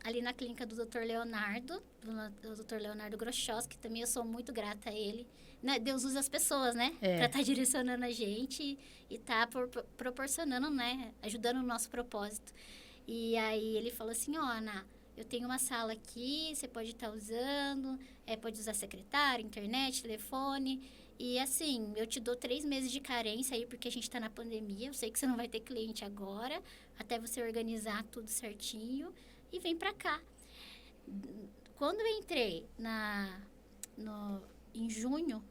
ali na clínica do Dr. Leonardo, do Dr. Leonardo Groschowski, também eu sou muito grata a ele. Né? Deus usa as pessoas, né? Para estar direcionando a gente e tá proporcionando, né? Ajudando o nosso propósito. E aí ele falou assim, Ana, eu tenho uma sala aqui, você pode estar usando, pode usar secretária, internet, telefone. E assim, eu te dou 3 meses de carência aí, porque a gente tá na pandemia. Eu sei que você não vai ter cliente agora, até você organizar tudo certinho. E vem pra cá. Quando eu entrei em junho,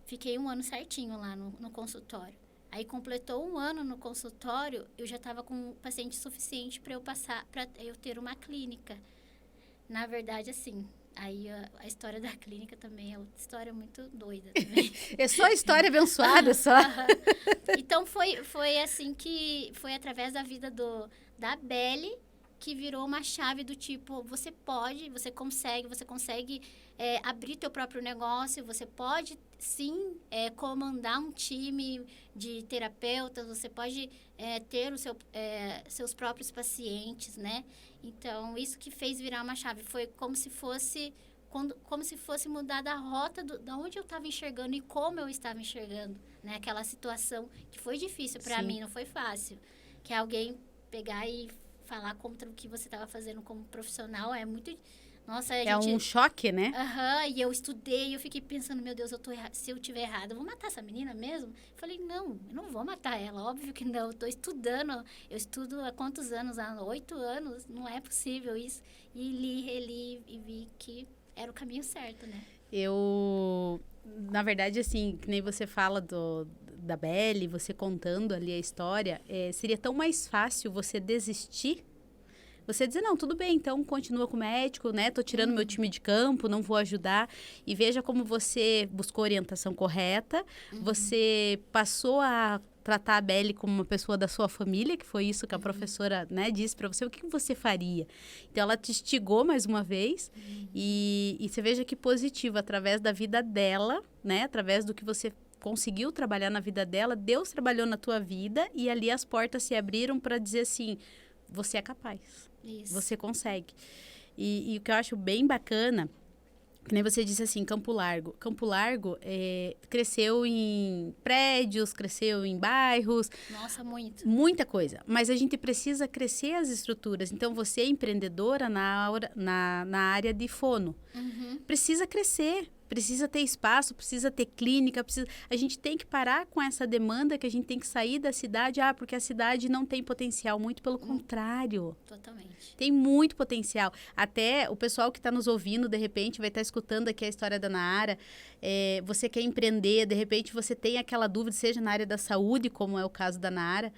fiquei 1 ano certinho lá no consultório. Aí completou 1 ano no consultório, eu já estava com paciente suficiente para eu ter uma clínica. Na verdade, assim, Aí a história da clínica também é outra história muito doida também. É só história abençoada, só. Então, foi assim que... Foi através da vida da Belle que virou uma chave do tipo, você consegue abrir teu próprio negócio, você pode, sim, comandar um time de terapeutas, você pode ter seus próprios pacientes, né? Então, isso que fez virar uma chave. Foi como se fosse mudar a rota da onde eu estava enxergando e como eu estava enxergando, né? Aquela situação que foi difícil para mim, não foi fácil. Que alguém pegar e falar contra o que você estava fazendo como profissional é muito... Nossa, Um choque, né? E eu estudei, eu fiquei pensando, meu Deus, se eu tiver errado, eu vou matar essa menina mesmo? Falei, não, eu não vou matar ela, óbvio que não, eu tô estudando, eu estudo há quantos anos? Há 8 anos, não é possível isso. E li, reli e vi que era o caminho certo, né? Na verdade, assim, que nem você fala da Belle, você contando ali a história, seria tão mais fácil você desistir. Você dizer, não, tudo bem, então continua com o médico, né? Tô tirando meu time de campo, não vou ajudar. E veja como você buscou a orientação correta, você passou a tratar a Belle como uma pessoa da sua família, que foi isso que a professora, né, disse para você, o que você faria? Então, ela te instigou mais uma vez e você veja que positivo, através da vida dela, né, através do que você conseguiu trabalhar na vida dela, Deus trabalhou na tua vida e ali as portas se abriram para dizer assim, você é capaz. Isso. Você consegue. E o que eu acho bem bacana, que nem você disse assim, Campo Largo. Campo Largo cresceu em prédios, cresceu em bairros. Nossa, muito. Muita coisa. Mas a gente precisa crescer as estruturas. Então, você é empreendedora na área de fono. Precisa crescer. Precisa ter espaço, precisa ter clínica, a gente tem que parar com essa demanda que a gente tem que sair da cidade, porque a cidade não tem potencial, muito pelo contrário. Totalmente. Tem muito potencial. Até o pessoal que está nos ouvindo, de repente, vai estar escutando aqui a história da Nara, você quer empreender, de repente você tem aquela dúvida, seja na área da saúde, como é o caso da Nara,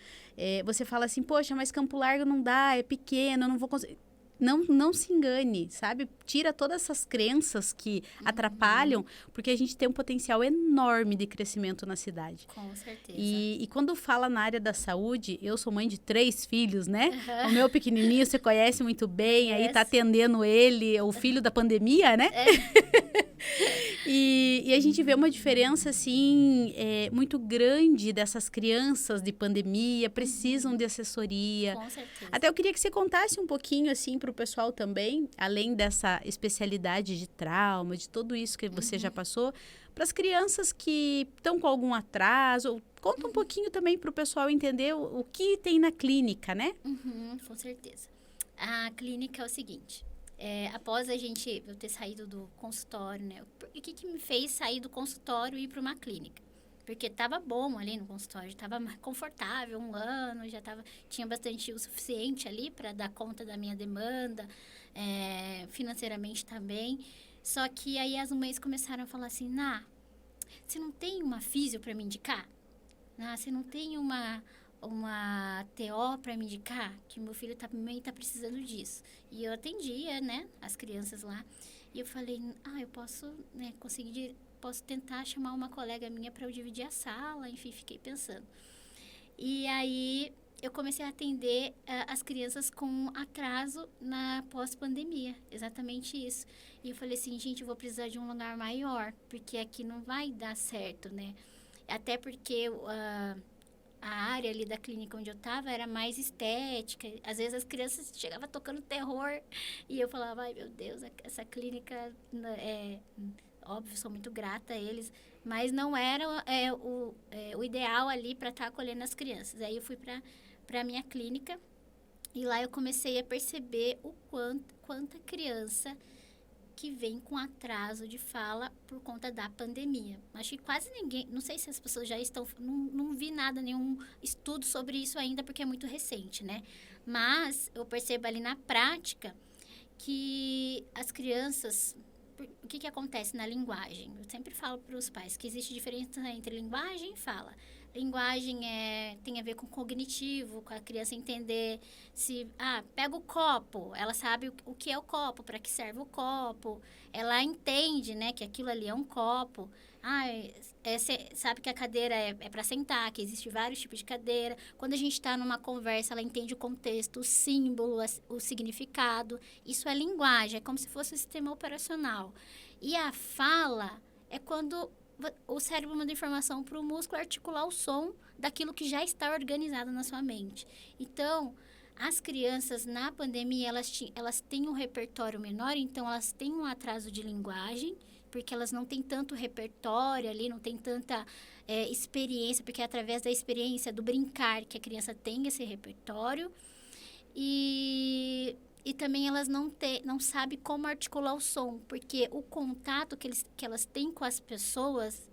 você fala assim, poxa, mas Campo Largo não dá, é pequeno, eu não vou conseguir... Não se engane, sabe? Tira todas essas crenças que atrapalham, porque a gente tem um potencial enorme de crescimento na cidade. Com certeza. E quando fala na área da saúde, eu sou mãe de 3 filhos, né? O meu pequenininho você conhece muito bem, aí tá atendendo ele, o filho da pandemia, né? E a gente vê uma diferença, assim, muito grande dessas crianças de pandemia, precisam de assessoria. Com certeza. Até eu queria que você contasse um pouquinho, assim, para o pessoal também, além dessa especialidade de trauma, de tudo isso que você já passou, para as crianças que estão com algum atraso. Conta um pouquinho também para o pessoal entender o que tem na clínica, né? Com certeza. A clínica é o seguinte... após eu ter saído do consultório, né? O que me fez sair do consultório e ir para uma clínica? Porque estava bom ali no consultório, estava confortável, 1 ano, tinha bastante o suficiente ali para dar conta da minha demanda, financeiramente também. Só que aí as mães começaram a falar assim, você não tem uma físio para me indicar? Você não tem uma TO para me indicar, que meu filho também tá precisando disso. E eu atendia, né, as crianças lá. E eu falei, eu posso, né, posso tentar chamar uma colega minha para eu dividir a sala. Enfim, fiquei pensando. E aí, eu comecei a atender as crianças com atraso na pós-pandemia. Exatamente isso. E eu falei assim, gente, eu vou precisar de um lugar maior, porque aqui não vai dar certo, né? Até porque... a área ali da clínica onde eu estava era mais estética. Às vezes as crianças chegavam tocando terror e eu falava, ai meu Deus, essa clínica óbvio, sou muito grata a eles, mas não era o ideal ali para estar acolhendo as crianças. Aí eu fui para a minha clínica e lá eu comecei a perceber quanta criança que vem com atraso de fala por conta da pandemia. Acho que quase ninguém, não sei se as pessoas já estão, não vi nenhum estudo sobre isso ainda, porque é muito recente, né? Mas eu percebo ali na prática que as crianças, o que acontece na linguagem? Eu sempre falo para os pais que existe diferença entre linguagem e fala. Linguagem tem a ver com cognitivo, com a criança entender se... pega o copo. Ela sabe o que é o copo, para que serve o copo. Ela entende, né, que aquilo ali é um copo. Sabe que a cadeira é para sentar, que existe vários tipos de cadeira. Quando a gente está numa conversa, ela entende o contexto, o símbolo, o significado. Isso é linguagem, é como se fosse um sistema operacional. E a fala é quando o cérebro manda informação para o músculo articular o som daquilo que já está organizado na sua mente. Então, as crianças na pandemia, elas têm um repertório menor, então elas têm um atraso de linguagem, porque elas não têm tanto repertório ali, não tem tanta experiência, porque é através da experiência, do brincar, que a criança tem esse repertório. E também elas não sabem como articular o som, porque o contato que elas têm com as pessoas,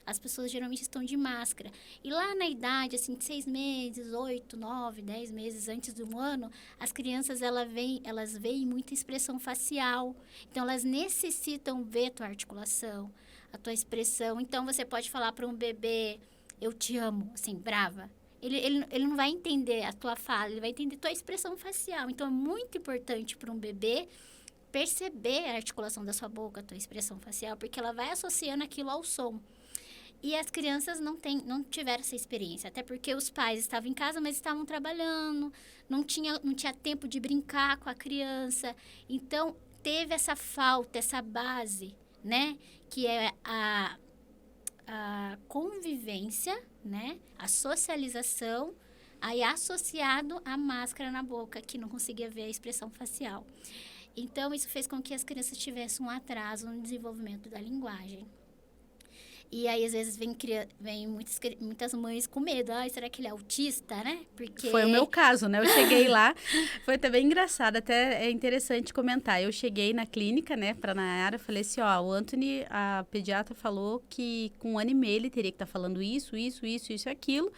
as pessoas geralmente estão de máscara. E lá na idade, assim, de 6 meses, 8, 9, 10 meses antes de um ano, as crianças, elas veem muita expressão facial. Então, elas necessitam ver a tua articulação, a tua expressão. Então, você pode falar para um bebê, eu te amo, assim, brava. Ele não vai entender a tua fala, ele vai entender a tua expressão facial. Então, é muito importante para um bebê perceber a articulação da sua boca, a tua expressão facial, porque ela vai associando aquilo ao som. E as crianças não tiveram essa experiência, até porque os pais estavam em casa, mas estavam trabalhando, não tinha tempo de brincar com a criança. Então, teve essa falta, essa base, né? Que é a convivência, né? A socialização, aí associado à máscara na boca, que não conseguia ver a expressão facial. Então, isso fez com que as crianças tivessem um atraso no desenvolvimento da linguagem. E aí, às vezes, vem muitas mães com medo. Será que ele é autista, né? Porque... Foi o meu caso, né? Eu cheguei lá, foi até bem engraçado, até é interessante comentar. Eu cheguei na clínica, né, pra Nayara, falei assim, o Anthony, a pediatra falou que com 1 ano e meio ele teria que estar falando isso e aquilo.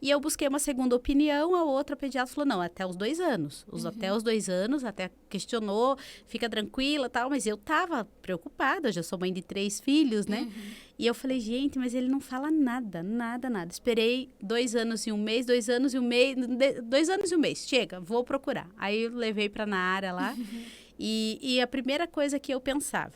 E eu busquei uma segunda opinião, a outra pediatra falou, não, até os 2 anos. Até os 2 anos, até questionou, fica tranquila e tal, mas eu tava preocupada, eu já sou mãe de 3 filhos, né? E eu falei, gente, mas ele não fala nada. Esperei 2 anos e 1 mês, 2 anos e 1 mês, 2 anos e 1 mês. Chega, vou procurar. Aí eu levei pra Nayara lá. E a primeira coisa que eu pensava,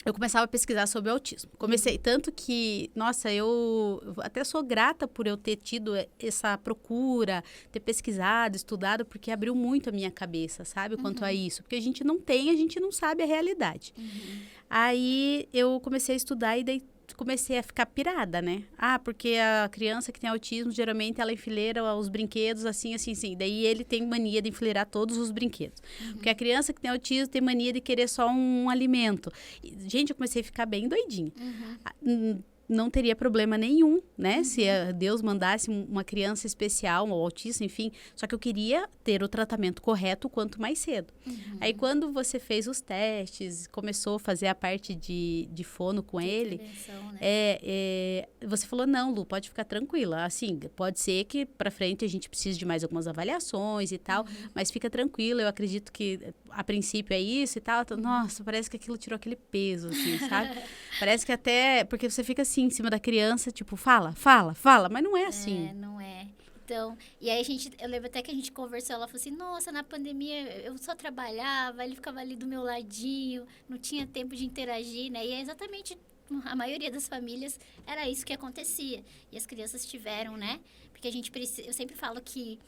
eu começava a pesquisar sobre o autismo. Comecei, tanto que, nossa, eu até sou grata por eu ter tido essa procura, ter pesquisado, estudado, porque abriu muito a minha cabeça, sabe, quanto a isso. Porque a gente não sabe a realidade. Aí eu comecei a estudar e daí comecei a ficar pirada, né? Porque a criança que tem autismo, geralmente ela enfileira os brinquedos assim. Daí ele tem mania de enfileirar todos os brinquedos. Porque a criança que tem autismo tem mania de querer só um alimento. E, gente, eu comecei a ficar bem doidinha. Não teria problema nenhum, né? Se Deus mandasse uma criança especial, um autista, enfim. Só que eu queria ter o tratamento correto o quanto mais cedo. Aí, quando você fez os testes, começou a fazer a parte de fono com ele, né? Você falou, não, Lu, pode ficar tranquila. Assim, pode ser que pra frente a gente precise de mais algumas avaliações e tal, mas fica tranquila, eu acredito que a princípio é isso e tal. Nossa, parece que aquilo tirou aquele peso, assim, sabe? Parece que até, porque você fica assim, em cima da criança, tipo, fala, mas não é assim. Não é. Então, e aí eu lembro até que a gente conversou, ela falou assim, nossa, na pandemia eu só trabalhava, ele ficava ali do meu ladinho, não tinha tempo de interagir, né? E é exatamente, a maioria das famílias, era isso que acontecia. E as crianças tiveram, né? Porque a gente precisa, eu sempre falo que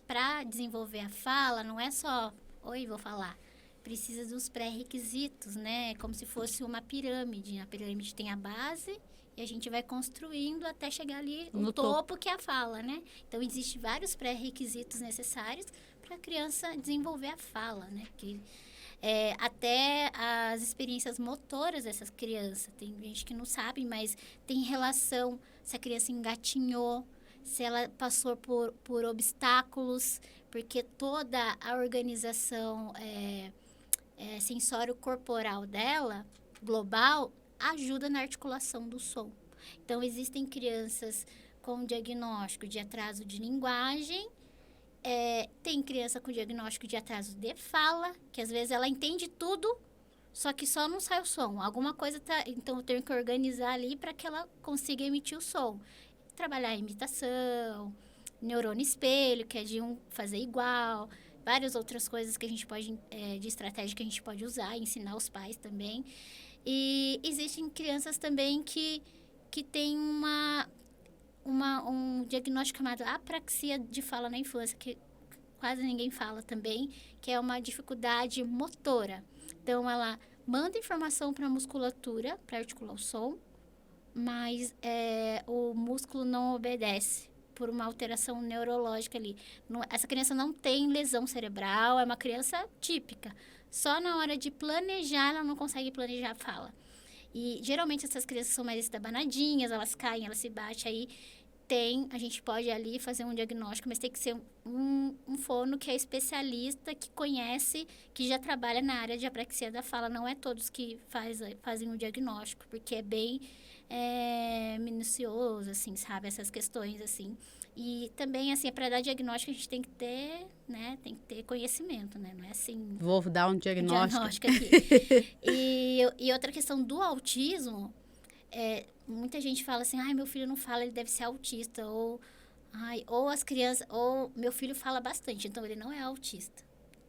para desenvolver a fala, não é só, oi, vou falar. Precisa dos pré-requisitos, né? Como se fosse uma pirâmide. A pirâmide tem a base e a gente vai construindo até chegar ali no topo, que é a fala, né? Então, existem vários pré-requisitos necessários para a criança desenvolver a fala, né? Até as experiências motoras dessas crianças. Tem gente que não sabe, mas tem relação se a criança engatinhou, se ela passou por obstáculos, porque toda a organização sensório corporal dela, global, ajuda na articulação do som. Então, existem crianças com diagnóstico de atraso de linguagem, tem criança com diagnóstico de atraso de fala, que às vezes ela entende tudo, só que só não sai o som. Alguma coisa então eu tenho que organizar ali para que ela consiga emitir o som. trabalhar a imitação, neurônio espelho, que é de um fazer igual, várias outras coisas que a gente pode, de estratégia que a gente pode usar, ensinar os pais também. E existem crianças também que têm um diagnóstico chamado apraxia de fala na infância, que quase ninguém fala também, que é uma dificuldade motora. Então, ela manda informação para a musculatura, para articular o som, mas o músculo não obedece por uma alteração neurológica ali. Essa criança não tem lesão cerebral, é uma criança típica. Só na hora de planejar, ela não consegue planejar a fala. E, geralmente, essas crianças são mais estabanadinhas, elas caem, elas se batem aí. A gente pode ali fazer um diagnóstico, mas tem que ser um fono que é especialista, que conhece, que já trabalha na área de apraxia da fala. Não é todos que fazem o diagnóstico, porque é bem minucioso, assim, sabe? Essas questões, assim. E também, assim, para dar diagnóstico, a gente tem que ter, né? Tem que ter conhecimento, né? Não é assim... Vou dar um diagnóstico. Aqui. E outra questão do autismo... muita gente fala assim, meu filho não fala, ele deve ser autista, ou as crianças, ou meu filho fala bastante, então ele não é autista.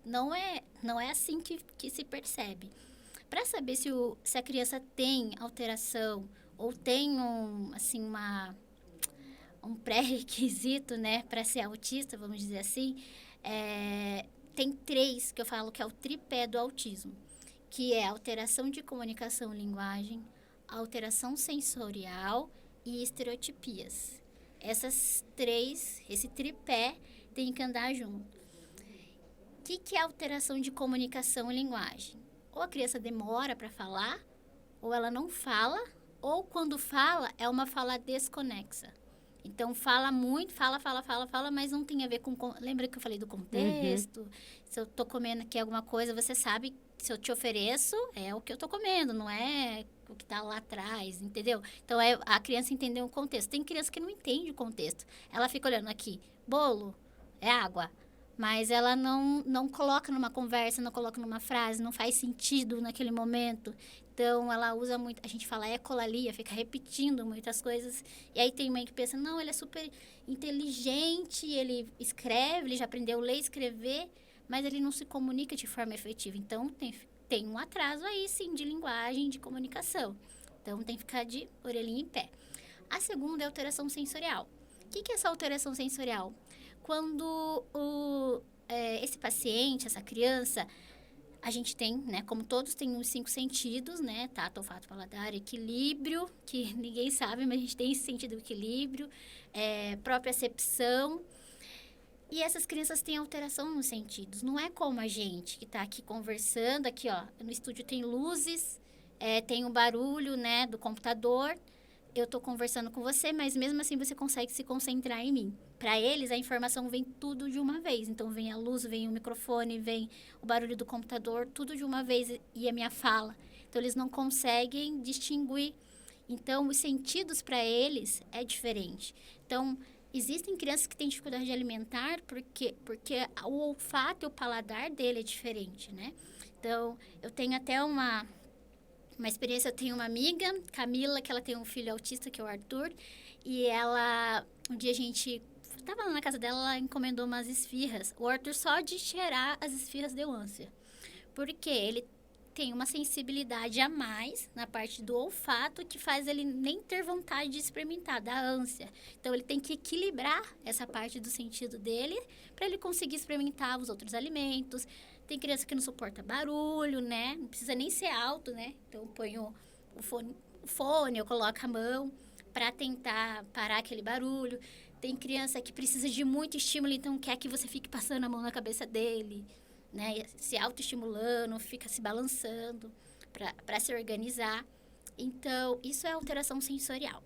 Não é assim que se percebe. Para saber se a criança tem alteração, ou tem um pré-requisito, né, para ser autista, vamos dizer assim, tem 3 que eu falo que é o tripé do autismo, que é alteração de comunicação e linguagem, alteração sensorial e estereotipias. Essas 3, esse tripé, tem que andar junto. O que é alteração de comunicação e linguagem? Ou a criança demora para falar, ou ela não fala, ou quando fala, é uma fala desconexa. Então, fala muito, fala, mas não tem a ver com... Lembra que eu falei do contexto? Se eu tô comendo aqui alguma coisa, você sabe, se eu te ofereço, é o que eu tô comendo, não é o que tá lá atrás, entendeu? Então, a criança entender o contexto. Tem criança que não entende o contexto. Ela fica olhando aqui, bolo, é água. Mas ela não coloca numa conversa, não coloca numa frase, não faz sentido naquele momento. Então, ela usa muito... A gente fala ecolalia, fica repetindo muitas coisas. E aí tem mãe que pensa, não, ele é super inteligente, ele escreve, ele já aprendeu a ler e escrever, mas ele não se comunica de forma efetiva. Então, tem um atraso aí, sim, de linguagem, de comunicação. Então, tem que ficar de orelhinha em pé. A segunda é a alteração sensorial. O que é essa alteração sensorial? Quando esse paciente, essa criança, a gente tem, né, como todos têm os 5 sentidos, né, tato, olfato, paladar, equilíbrio, que ninguém sabe, mas a gente tem esse sentido do equilíbrio, própria acepção. E essas crianças têm alteração nos sentidos. Não é como a gente que está aqui conversando, aqui, ó, no estúdio tem luzes, tem o barulho, né, do computador. Eu estou conversando com você, mas mesmo assim você consegue se concentrar em mim. Para eles, a informação vem tudo de uma vez. Então, vem a luz, vem o microfone, vem o barulho do computador, tudo de uma vez e a minha fala. Então, eles não conseguem distinguir. Então, os sentidos para eles é diferente. Então, existem crianças que têm dificuldade de alimentar porque o olfato e o paladar dele é diferente, né? Então, eu tenho até uma experiência. Eu tenho uma amiga, Camila, que ela tem um filho autista, que é o Arthur, e um dia a gente estava lá na casa dela, ela encomendou umas esfirras. O Arthur, só de cheirar as esfirras, deu ânsia. Porque ele tem uma sensibilidade a mais na parte do olfato que faz ele nem ter vontade de experimentar, dá ânsia. Então, ele tem que equilibrar essa parte do sentido dele para ele conseguir experimentar os outros alimentos. Tem criança que não suporta barulho, né? Não precisa nem ser alto, né? Então, eu ponho o fone, eu coloco a mão para tentar parar aquele barulho. Tem criança que precisa de muito estímulo, então quer que você fique passando a mão na cabeça dele, né? Se autoestimulando, fica se balançando para se organizar. Então, isso é alteração sensorial.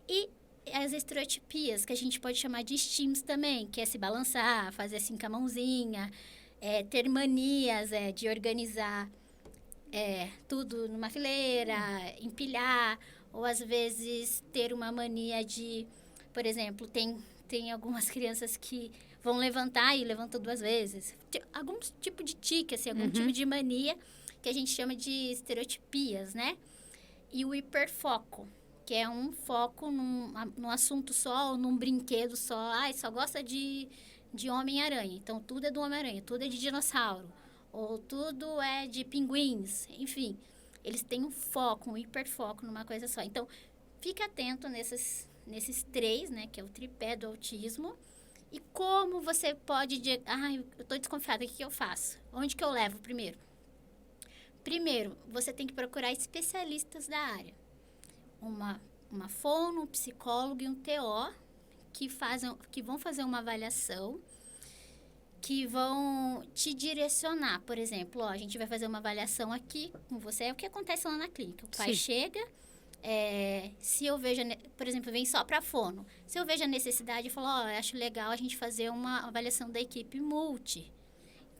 E as estereotipias, que a gente pode chamar de estímulos também, que é se balançar, fazer assim com a mãozinha, ter manias de organizar tudo numa fileira, empilhar, ou às vezes ter uma mania de, por exemplo, tem algumas crianças que vão levantar e levantam 2 vezes. Algum tipo de tique, assim, algum tipo de mania que a gente chama de estereotipias, né? E o hiperfoco, que é um foco num assunto só, ou num brinquedo só. Só gosta de Homem-Aranha. Então, tudo é do Homem-Aranha, tudo é de dinossauro. Ou tudo é de pinguins. Enfim, eles têm um foco, um hiperfoco numa coisa só. Então, fica atento nesses 3, né? Que é o tripé do autismo. E como você pode... eu tô desconfiada, o que eu faço? Onde que eu levo primeiro? Primeiro, você tem que procurar especialistas da área. Uma fono, um psicólogo e um TO que vão fazer uma avaliação, que vão te direcionar. Por exemplo, a gente vai fazer uma avaliação aqui com você. É o que acontece lá na clínica. O pai Sim. chega, se eu vejo, por exemplo, vem só para fono. Se eu vejo a necessidade, eu falo, eu acho legal a gente fazer uma avaliação da equipe multi.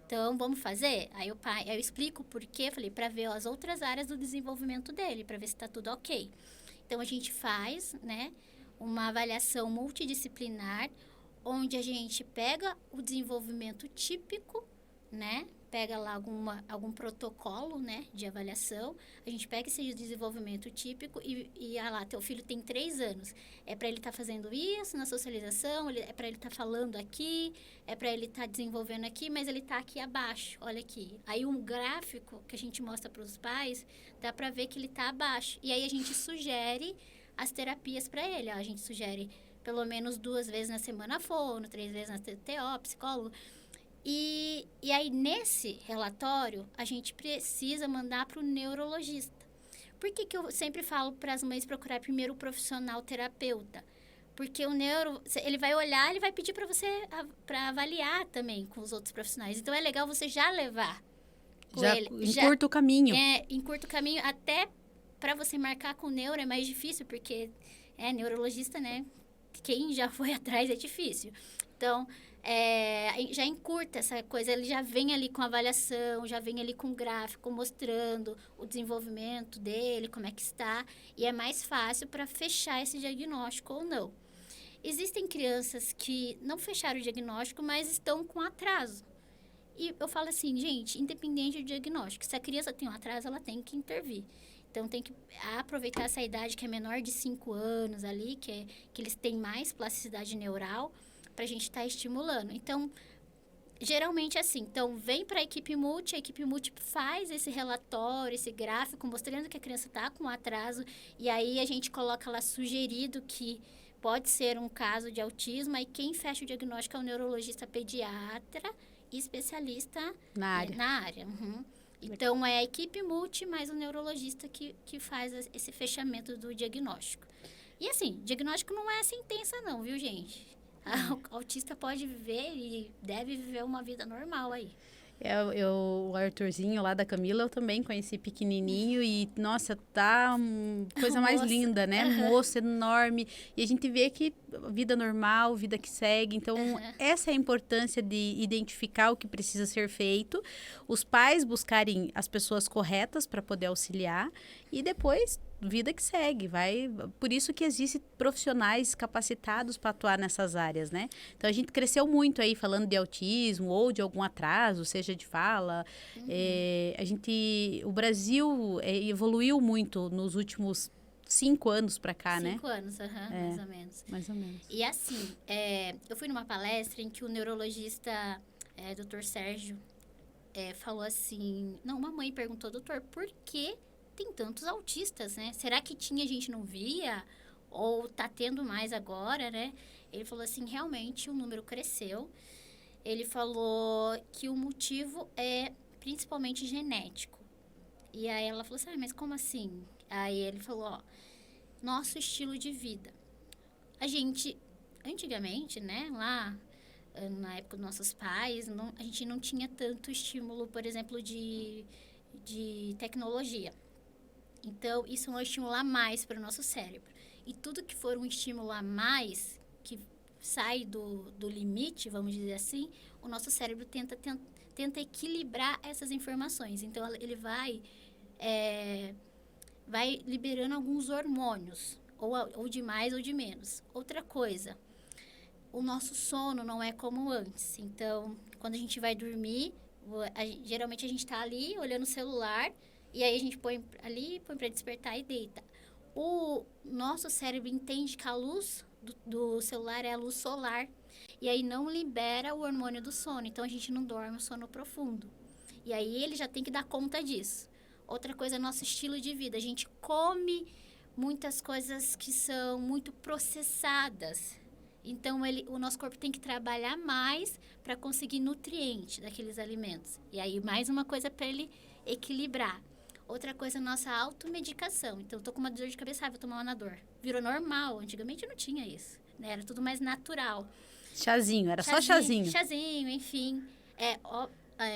Então, vamos fazer? Aí eu explico o porquê, falei, para ver as outras áreas do desenvolvimento dele, para ver se está tudo ok. Então, a gente faz, né, uma avaliação multidisciplinar, onde a gente pega o desenvolvimento típico, né, pega lá algum protocolo, né, de avaliação, a gente pega esse desenvolvimento típico e lá, teu filho tem 3 anos, é para ele estar fazendo isso na socialização, é para ele estar falando aqui, é para ele estar desenvolvendo aqui, mas ele está aqui abaixo, olha aqui. Aí um gráfico que a gente mostra para os pais, dá para ver que ele está abaixo. E aí a gente sugere as terapias para ele. A gente sugere pelo menos 2 vezes na semana fono, 3 vezes na TO, psicólogo. E aí, nesse relatório, a gente precisa mandar para o neurologista. Por que eu sempre falo para as mães procurar primeiro o profissional terapeuta? Porque o neuro, ele vai olhar, ele vai pedir para você para avaliar também com os outros profissionais. Então, é legal você já levar com Já ele. encurta o caminho. Encurta o caminho. Até para você marcar com o neuro é mais difícil, porque neurologista, né? Quem já foi atrás é difícil. Então, já encurta essa coisa, ele já vem ali com avaliação, já vem ali com gráfico, mostrando o desenvolvimento dele, como é que está, e é mais fácil para fechar esse diagnóstico ou não. Existem crianças que não fecharam o diagnóstico, mas estão com atraso. E eu falo assim, gente, independente do diagnóstico, se a criança tem um atraso, ela tem que intervir. Então, tem que aproveitar essa idade que é menor de 5 anos ali, que eles têm mais plasticidade neural, para a gente estar estimulando. Então, geralmente é assim. Então, vem para a equipe multi faz esse relatório, esse gráfico, mostrando que a criança está com atraso, e aí a gente coloca lá sugerido que pode ser um caso de autismo, e quem fecha o diagnóstico é o neurologista pediatra e especialista Na área. Uhum. Então, é a equipe multi mais o neurologista que faz esse fechamento do diagnóstico. E assim, diagnóstico não é sentença não, viu, gente? O autista pode viver e deve viver uma vida normal aí. O Arthurzinho lá da Camila, eu também conheci pequenininho e, nossa, tá coisa mais linda, né? Moço enorme. E a gente vê que vida normal, vida que segue. Então, essa é a importância de identificar o que precisa ser feito, os pais buscarem as pessoas corretas para poder auxiliar e depois vida que segue, por isso que existem profissionais capacitados para atuar nessas áreas, né? Então, a gente cresceu muito aí falando de autismo ou de algum atraso, seja de fala. O Brasil evoluiu muito nos últimos 5 anos para cá, 5 anos, mais ou menos. Mais ou menos. E assim, eu fui numa palestra em que o neurologista, Dr. Sérgio, falou assim... Não, uma mãe perguntou, doutor, por que tem tantos autistas, né? Será que tinha, a gente não via? Ou tá tendo mais agora, né? Ele falou assim, realmente o número cresceu. Ele falou que o motivo é principalmente genético. E aí ela falou assim, mas como assim? Aí ele falou, nosso estilo de vida. A gente, antigamente, né, lá na época dos nossos pais, a gente não tinha tanto estímulo, por exemplo, de tecnologia. Então, isso é um estímulo a mais para o nosso cérebro. E tudo que for um estímulo a mais, que sai do limite, vamos dizer assim, o nosso cérebro tenta equilibrar essas informações. Então, ele vai liberando alguns hormônios, ou de mais ou de menos. Outra coisa, o nosso sono não é como antes. Então, quando a gente vai dormir, geralmente a gente está ali olhando o celular, e aí a gente põe para despertar e deita. o nosso cérebro entende que a luz do celular é a luz solar. E aí não libera o hormônio do sono. Então, a gente não dorme o sono profundo. E aí, ele já tem que dar conta disso. Outra coisa é nosso estilo de vida. A gente come muitas coisas que são muito processadas. Então, o nosso corpo tem que trabalhar mais para conseguir nutriente daqueles alimentos. E aí, mais uma coisa para ele equilibrar. Outra coisa é a nossa automedicação. Então, eu tô com uma dor de cabeça, vou tomar um Anador. Virou normal. Antigamente não tinha isso, né? Era tudo mais natural. Chazinho, era só chazinho. Chazinho, enfim. É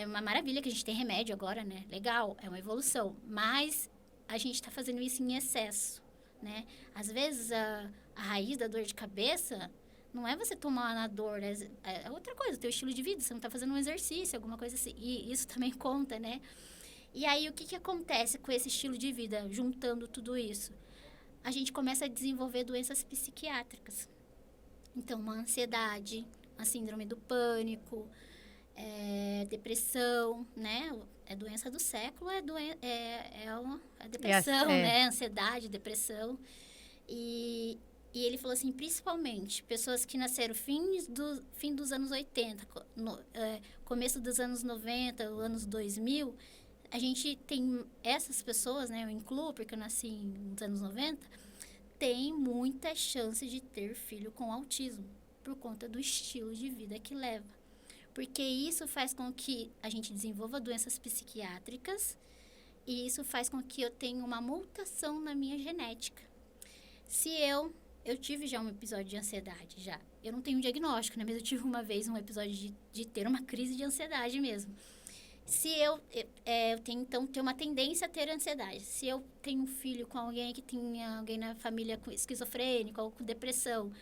uma maravilha que a gente tem remédio agora, né? Legal, é uma evolução. Mas a gente tá fazendo isso em excesso, né? Às vezes, a raiz da dor de cabeça não é você tomar Anador, é outra coisa, o teu estilo de vida. Você não tá fazendo um exercício, alguma coisa assim. E isso também conta, né? E aí, o que acontece com esse estilo de vida, juntando tudo isso? A gente começa a desenvolver doenças psiquiátricas. Então, uma ansiedade, a síndrome do pânico, depressão, né? É doença do século, é depressão, né? Ansiedade, depressão. E ele falou assim, principalmente, pessoas que nasceram fim dos anos 80, começo dos anos 90, anos 2000, a gente tem essas pessoas, né? Eu incluo, porque eu nasci nos anos 90, tem muita chance de ter filho com autismo, por conta do estilo de vida que leva. Porque isso faz com que a gente desenvolva doenças psiquiátricas e isso faz com que eu tenha uma mutação na minha genética. Se eu tive já um episódio de ansiedade, já. Eu não tenho um diagnóstico, né? Mas eu tive uma vez um episódio de ter uma crise de ansiedade mesmo. Se eu tenho, então, ter uma tendência a ter ansiedade. Se eu tenho um filho com alguém que tenha alguém na família com esquizofrênico ou com depressão,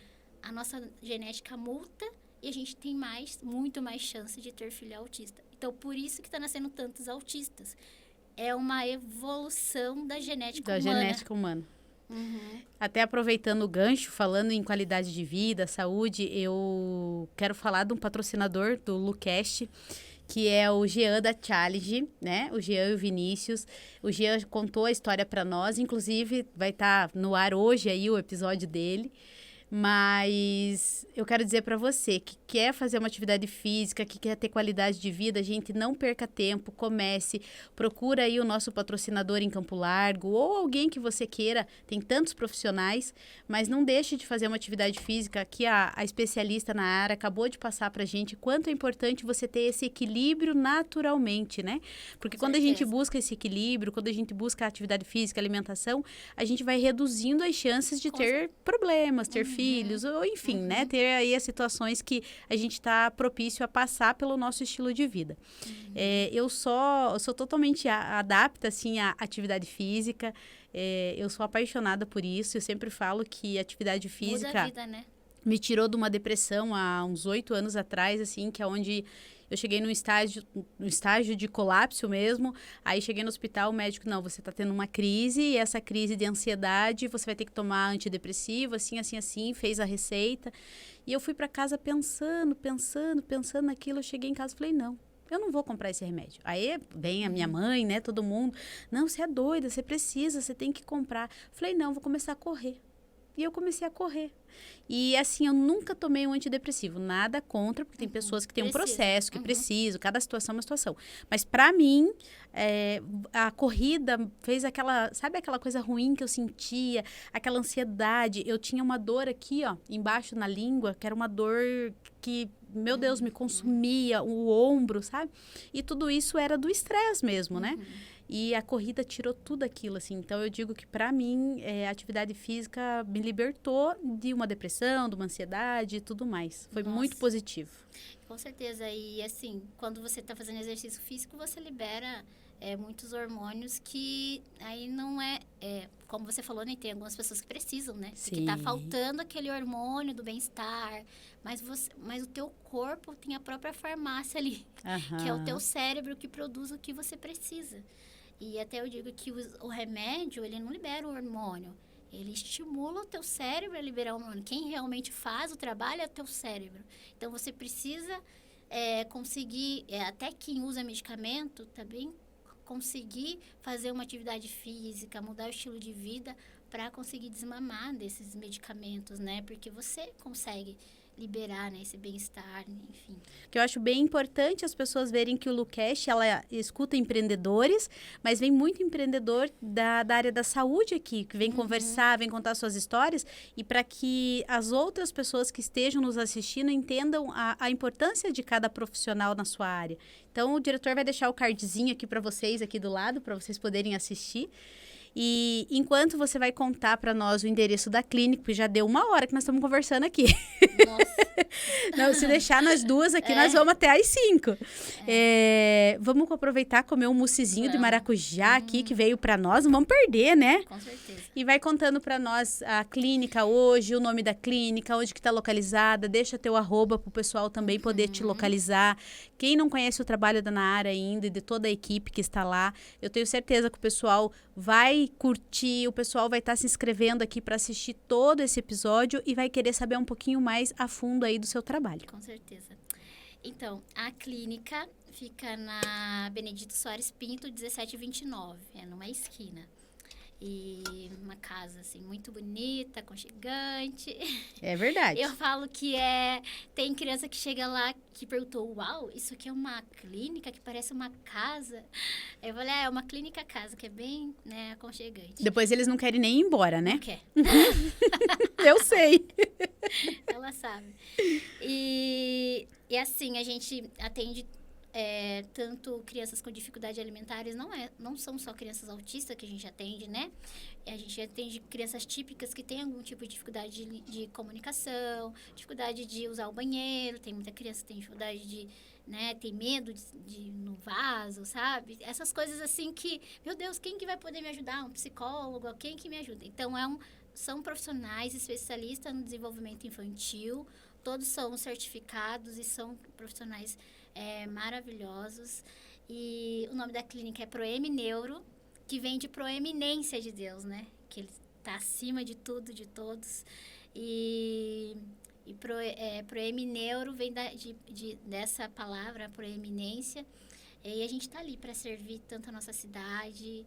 a nossa genética muta e a gente tem muito mais chance de ter filho autista. Então, por isso que está nascendo tantos autistas. É uma evolução da genética humana. Da genética humana. Uhum. Até aproveitando o gancho, falando em qualidade de vida, saúde, eu quero falar de um patrocinador do LuCast, que é o Jean da Challenge, né? O Jean e o Vinícius. O Jean contou a história para nós, inclusive vai estar no ar hoje aí o episódio dele. Mas eu quero dizer para você que quer fazer uma atividade física, que quer ter qualidade de vida, gente, não perca tempo, comece, procura aí o nosso patrocinador em Campo Largo ou alguém que você queira, tem tantos profissionais, mas não deixe de fazer uma atividade física. Aqui a especialista na área acabou de passar pra gente quanto é importante você ter esse equilíbrio naturalmente, né? Porque quando a gente busca esse equilíbrio, quando a gente busca a atividade física, alimentação, a gente vai reduzindo as chances de ter problemas, ter filhos, ou enfim, né? Ter aí as situações que a gente está propício a passar pelo nosso estilo de vida. Eu sou totalmente adapta, assim, à atividade física. Eu sou apaixonada por isso. Eu sempre falo que a atividade física... Muda a vida, né? Me tirou de uma depressão há uns 8 anos atrás, assim, que é onde... Eu cheguei num estágio de colapso mesmo, aí cheguei no hospital, o médico, não, você tá tendo uma crise, e essa crise de ansiedade, você vai ter que tomar antidepressivo, assim, assim, assim, fez a receita. E eu fui para casa pensando naquilo, eu cheguei em casa e falei, não, eu não vou comprar esse remédio. Aí vem a minha mãe, né, todo mundo, não, você é doida, você precisa, você tem que comprar. Falei, não, vou começar a correr. E eu comecei a correr. E assim, eu nunca tomei um antidepressivo. Nada contra, porque tem pessoas que têm um processo, que precisam. Cada situação é uma situação. Mas pra mim, a corrida fez aquela... Sabe aquela coisa ruim que eu sentia? Aquela ansiedade. Eu tinha uma dor aqui, ó, embaixo na língua, que era uma dor que, meu Deus, me consumia o ombro, sabe? E tudo isso era do estresse mesmo, né? E a corrida tirou tudo aquilo, assim. Então, eu digo que, para mim, a atividade física me libertou de uma depressão, de uma ansiedade e tudo mais. Foi muito positivo. Com certeza. E, assim, quando você está fazendo exercício físico, você libera muitos hormônios que aí não como você falou, né? Tem algumas pessoas que precisam, né? Sim. Que está faltando aquele hormônio do bem-estar. Mas o teu corpo tem a própria farmácia ali. Que é o teu cérebro que produz o que você precisa. E até eu digo que o remédio, ele não libera o hormônio. Ele estimula o teu cérebro a liberar o hormônio. Quem realmente faz o trabalho é o teu cérebro. Então, você precisa conseguir, até quem usa medicamento também, conseguir fazer uma atividade física, mudar o estilo de vida para conseguir desmamar desses medicamentos, né? Porque você consegue liberar, né, esse bem-estar, enfim. Que eu acho bem importante as pessoas verem que o Lucast, ela escuta empreendedores, mas vem muito empreendedor da área da saúde aqui, que vem conversar, vem contar suas histórias, e para que as outras pessoas que estejam nos assistindo entendam a importância de cada profissional na sua área. Então, o diretor vai deixar o cardzinho aqui para vocês, aqui do lado, para vocês poderem assistir. E enquanto você vai contar para nós o endereço da clínica, porque já deu 1 hora que nós estamos conversando aqui. Nossa. Não, se deixar nós duas aqui, nós vamos até às 5. Vamos aproveitar e comer um moussezinho de maracujá aqui, que veio para nós. Não vamos perder, né? Com certeza. E vai contando para nós a clínica hoje, o nome da clínica, onde que está localizada. Deixa teu arroba para o pessoal também poder te localizar. Quem não conhece o trabalho da Nara ainda e de toda a equipe que está lá, eu tenho certeza que o pessoal vai curtir, o pessoal vai estar se inscrevendo aqui para assistir todo esse episódio e vai querer saber um pouquinho mais a fundo aí do seu trabalho. Com certeza. Então, a clínica fica na Benedito Soares Pinto, 1729, é numa esquina. E uma casa, assim, muito bonita, aconchegante. É verdade. Eu falo que tem criança que chega lá que perguntou, uau, isso aqui é uma clínica que parece uma casa. Eu falei, é uma clínica-casa, que é bem, né, aconchegante. Depois eles não querem nem ir embora, né? Não quer. Eu sei. Ela sabe. E assim, a gente atende tanto crianças com dificuldades alimentares, não são só crianças autistas que a gente atende, né? A gente atende crianças típicas que têm algum tipo de dificuldade de comunicação, dificuldade de usar o banheiro, tem muita criança que tem dificuldade de, né, tem medo de ir no vaso, sabe? Essas coisas assim que, meu Deus, quem que vai poder me ajudar? Um psicólogo? Quem que me ajuda? Então, são profissionais especialistas no desenvolvimento infantil, todos são certificados e são profissionais maravilhosos. E o nome da clínica é Proeme Neuro, que vem de proeminência de Deus, né? Que Ele está acima de tudo, de todos. E Proeme Neuro vem dessa palavra, proeminência. E a gente está ali para servir tanto a nossa cidade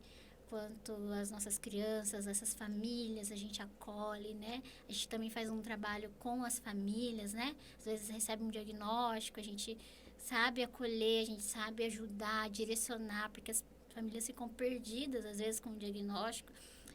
quanto as nossas crianças, essas famílias, a gente acolhe, né? A gente também faz um trabalho com as famílias, né? Às vezes recebe um diagnóstico, a gente sabe acolher, a gente sabe ajudar, direcionar, porque as famílias ficam perdidas, às vezes, com o diagnóstico.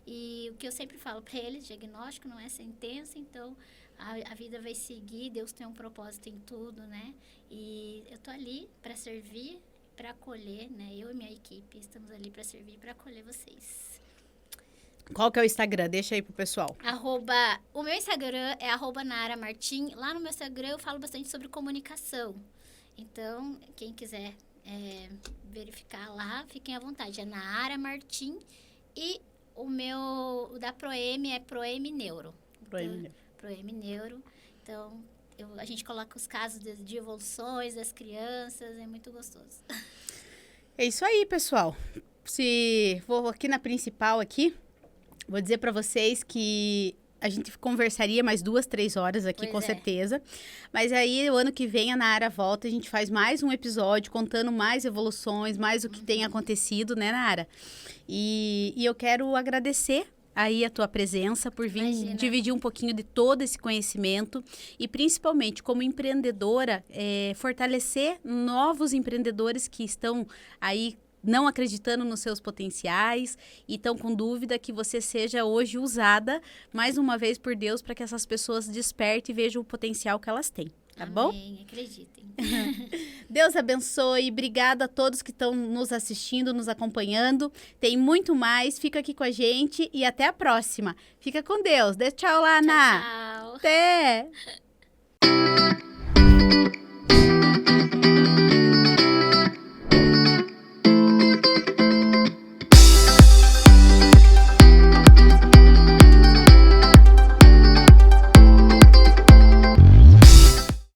E o que eu sempre falo para eles, diagnóstico não é sentença, então a vida vai seguir, Deus tem um propósito em tudo, né? E eu tô ali para servir, para acolher, né? Eu e minha equipe estamos ali para servir, para acolher vocês. Qual que é o Instagram? Deixa aí pro pessoal. O meu Instagram é @naramartim. Lá no meu Instagram eu falo bastante sobre comunicação. Então, quem quiser verificar lá, fiquem à vontade. É Nara Martim. E o da Proeme é Proeme Neuro. Proeme Neuro. Então, a gente coloca os casos de evoluções das crianças, é muito gostoso. É isso aí, pessoal. Vou aqui na principal aqui, vou dizer para vocês que a gente conversaria mais 2, 3 horas aqui, com certeza. Mas aí, o ano que vem, a Nara volta, a gente faz mais um episódio contando mais evoluções, mais o que tem acontecido, né, Nara? E eu quero agradecer aí a tua presença, por vir dividir um pouquinho de todo esse conhecimento e principalmente como empreendedora, fortalecer novos empreendedores que estão aí não acreditando nos seus potenciais e estão com dúvida, que você seja hoje usada mais uma vez por Deus para que essas pessoas despertem e vejam o potencial que elas têm. Tá bom? Amém, acreditem. Deus abençoe. Obrigada a todos que estão nos assistindo, nos acompanhando. Tem muito mais. Fica aqui com a gente e até a próxima. Fica com Deus. Dê tchau lá, Ana. Tchau. Até!